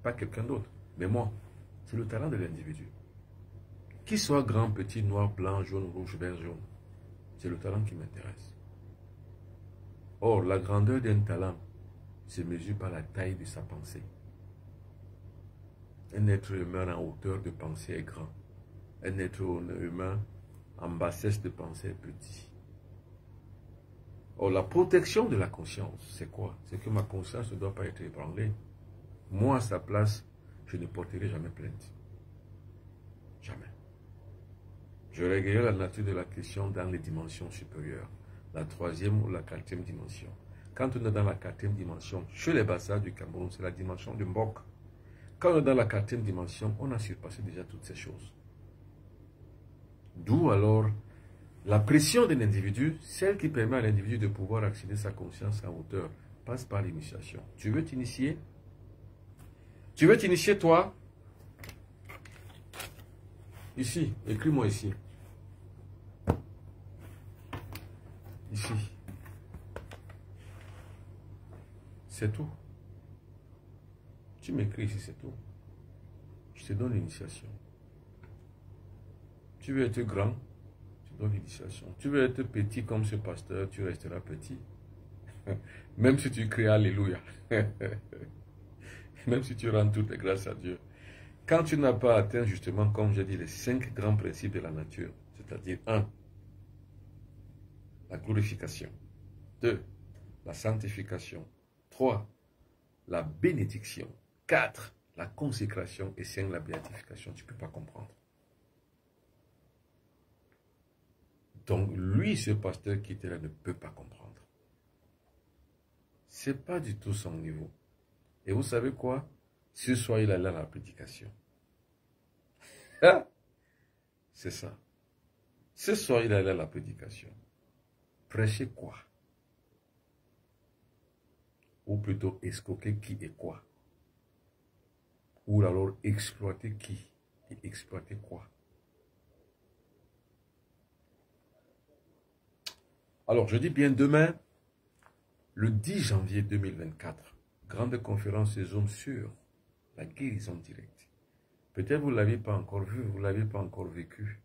pas quelqu'un d'autre, mais moi, c'est le talent de l'individu. Qu'il soit grand, petit, noir, blanc, jaune, rouge, vert, jaune, c'est le talent qui m'intéresse. Or, la grandeur d'un talent se mesure par la taille de sa pensée. Un être humain en hauteur de pensée est grand. Un être humain en bassesse de pensée est petit. Or, la protection de la conscience, c'est quoi? C'est que ma conscience ne doit pas être ébranlée. Moi, à sa place, je ne porterai jamais plainte. Jamais. Je réglerai la nature de la question dans les dimensions supérieures. La troisième ou la quatrième dimension. Quand on est dans la quatrième dimension, chez les Bassa du Cameroun, c'est la dimension du Mbok. Quand on est dans la quatrième dimension, on a surpassé déjà toutes ces choses. D'où alors la pression d'un individu, celle qui permet à l'individu de pouvoir accéder à sa conscience en hauteur, passe par l'initiation. Tu veux t'initier? Tu veux t'initier toi? Ici, écris-moi ici. Ici. C'est tout. Tu m'écris ici, c'est tout. Je te donne l'initiation. Tu veux être grand, je te donne l'initiation. Tu veux être petit comme ce pasteur, tu resteras petit. Même si tu cries Alléluia. Même si tu rends toutes les grâces à Dieu. Quand tu n'as pas atteint justement, comme j'ai dit, les 5 grands principes de la nature, c'est-à-dire 1, la glorification, 2, la sanctification, 3, la bénédiction, 4, la consécration et 5, la béatification, tu ne peux pas comprendre. Donc lui, ce pasteur qui était là, ne peut pas comprendre. Ce n'est pas du tout son niveau. Et vous savez quoi? Ce soir, il allait à la prédication. C'est ça. Ce soir, il allait à la prédication. Prêcher quoi? Ou plutôt escroquer qui et quoi? Ou alors exploiter qui et exploiter quoi? Alors, je dis bien demain, le 10 janvier 2024, grande conférence Zoom sur la guérison directe. Peut-être vous ne l'avez pas encore vu, vous ne l'avez pas encore vécu.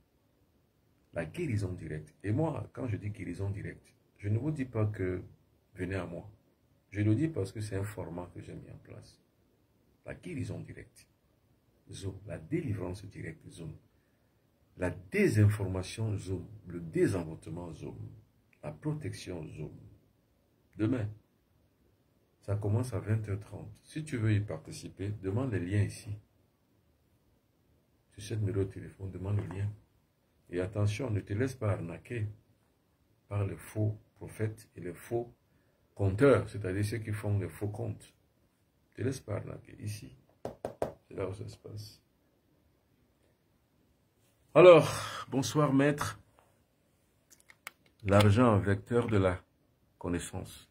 La guérison directe. Et moi, quand je dis guérison directe, je ne vous dis pas que venez à moi. Je le dis parce que c'est un format que j'ai mis en place. La guérison directe. Zoom. La délivrance directe. Zoom. La désinformation. Zoom. Le désenvoûtement. Zoom. La protection. Zoom. Demain. Ça commence à 20h30. Si tu veux y participer, demande les liens ici. Sur cette numéro de téléphone, demande le lien. Et attention, ne te laisse pas arnaquer par les faux prophètes et les faux compteurs, c'est-à-dire ceux qui font les faux comptes. Ne te laisse pas arnaquer. Ici, c'est là où ça se passe. Alors, bonsoir maître. L'argent vecteur de la connaissance.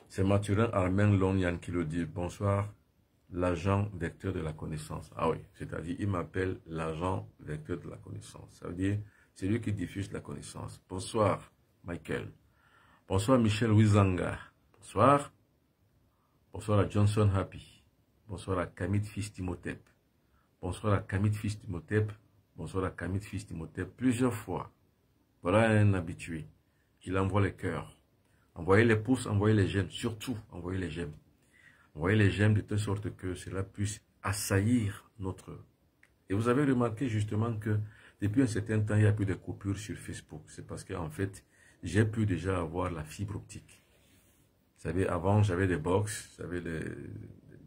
C'est Mathurin Armen Lonyan qui le dit. Bonsoir, l'agent vecteur de la connaissance. Ah oui, c'est-à-dire, il m'appelle l'agent vecteur de la connaissance. Ça veut dire, c'est lui qui diffuse la connaissance. Bonsoir, Michael. Bonsoir Michel Wizanga. Bonsoir. Bonsoir à Johnson Happy. Bonsoir à Kamit Fils Timotep. Bonsoir à Kamit Fils Timotep. Bonsoir à Kamit Fils Timotep. Plusieurs fois. Voilà un habitué. Il envoie les cœurs. Envoyez les pouces, envoyez les j'aime. Surtout, envoyez les j'aime. Envoyez les j'aime de telle sorte que cela puisse assaillir notre... Et vous avez remarqué justement que depuis un certain temps, il n'y a plus de coupures sur Facebook. C'est parce qu'en fait, j'ai pu déjà avoir la fibre optique. Vous savez, avant, j'avais des box, j'avais des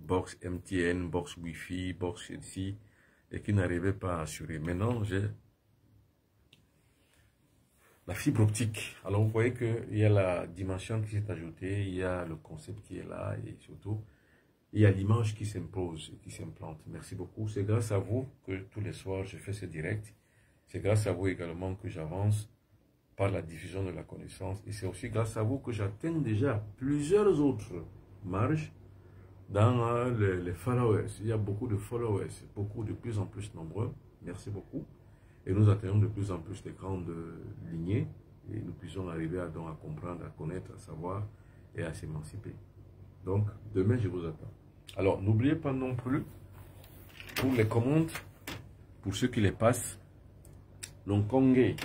box MTN, box Wi-Fi, box ici, et qui n'arrivaient pas à assurer. Maintenant, j'ai la fibre optique. Alors, vous voyez qu'il y a la dimension qui s'est ajoutée, il y a le concept qui est là, et surtout, il y a l'image qui s'impose et qui s'implante. Merci beaucoup. C'est grâce à vous que tous les soirs, je fais ce direct. C'est grâce à vous également que j'avance par la diffusion de la connaissance. Et c'est aussi grâce à vous que j'atteins déjà plusieurs autres marges dans les followers. Il y a beaucoup de followers, beaucoup de plus en plus nombreux. Merci beaucoup. Et nous atteignons de plus en plus les grandes lignées. Et nous puissions arriver à comprendre, à connaître, à savoir et à s'émanciper. Donc, demain, je vous attends. Alors, n'oubliez pas non plus, pour les commandes, pour ceux qui les passent, l'Onkongé,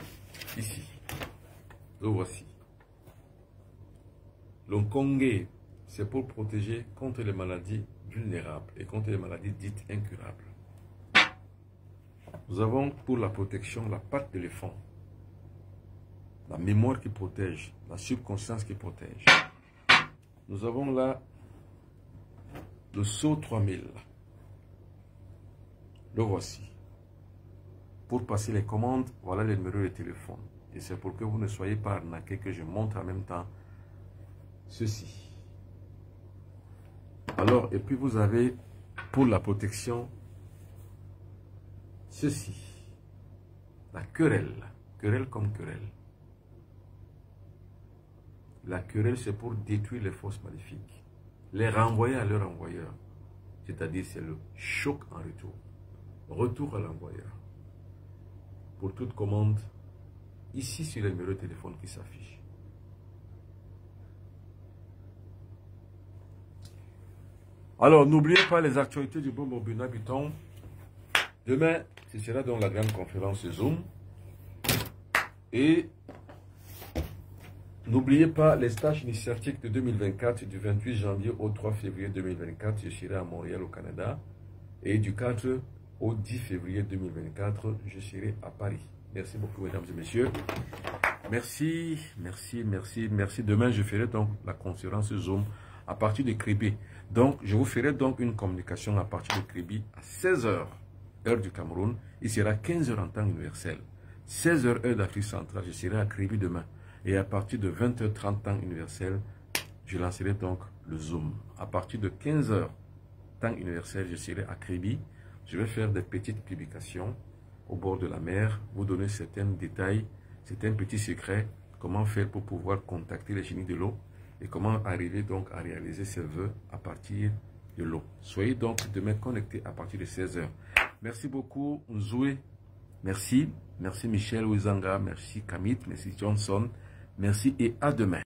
ici, le voici. L'Onkongé, c'est pour protéger contre les maladies vulnérables et contre les maladies dites incurables. Nous avons pour la protection la patte d'éléphant, la mémoire qui protège, la subconscience qui protège. Nous avons là le SO 3000. Le voici. Pour passer les commandes, voilà le numéro de téléphone. Et c'est pour que vous ne soyez pas arnaqués que je montre en même temps ceci. Alors, et puis vous avez pour la protection ceci. La querelle. Querelle comme querelle. La querelle, c'est pour détruire les forces maléfiques. Les renvoyer à leur envoyeur. C'est-à-dire, c'est le choc en retour. Retour à l'envoyeur. Pour toute commande, ici sur le numéro de téléphone qui s'affiche. Alors, n'oubliez pas les actualités du bon Bobina Habitant. Demain, ce sera dans la grande conférence Zoom. Et n'oubliez pas les stages initiatiques de 2024, du 28 janvier au 3 février 2024. Je serai à Montréal, au Canada. Et du 4 au 10 février 2024, je serai à Paris. Merci beaucoup, mesdames et messieurs. Merci, merci, merci, merci. Demain, je ferai donc la conférence Zoom à partir de Kribi. Donc, je vous ferai donc une communication à partir de Kribi à 16h, heure du Cameroun. Il sera 15h en temps universel. 16h, heure d'Afrique centrale. Je serai à Kribi demain. Et à partir de 20h30 temps universel, je lancerai donc le Zoom. À partir de 15h temps universel, je serai à Kribi. Je vais faire des petites publications au bord de la mer, vous donner certains détails, certains petits secrets, comment faire pour pouvoir contacter les génies de l'eau et comment arriver donc à réaliser ses vœux à partir de l'eau. Soyez donc demain connectés à partir de 16h. Merci beaucoup, Nzoué. Merci. Merci Michel Wizanga. Merci Kamit. Merci Johnson. Merci et à demain.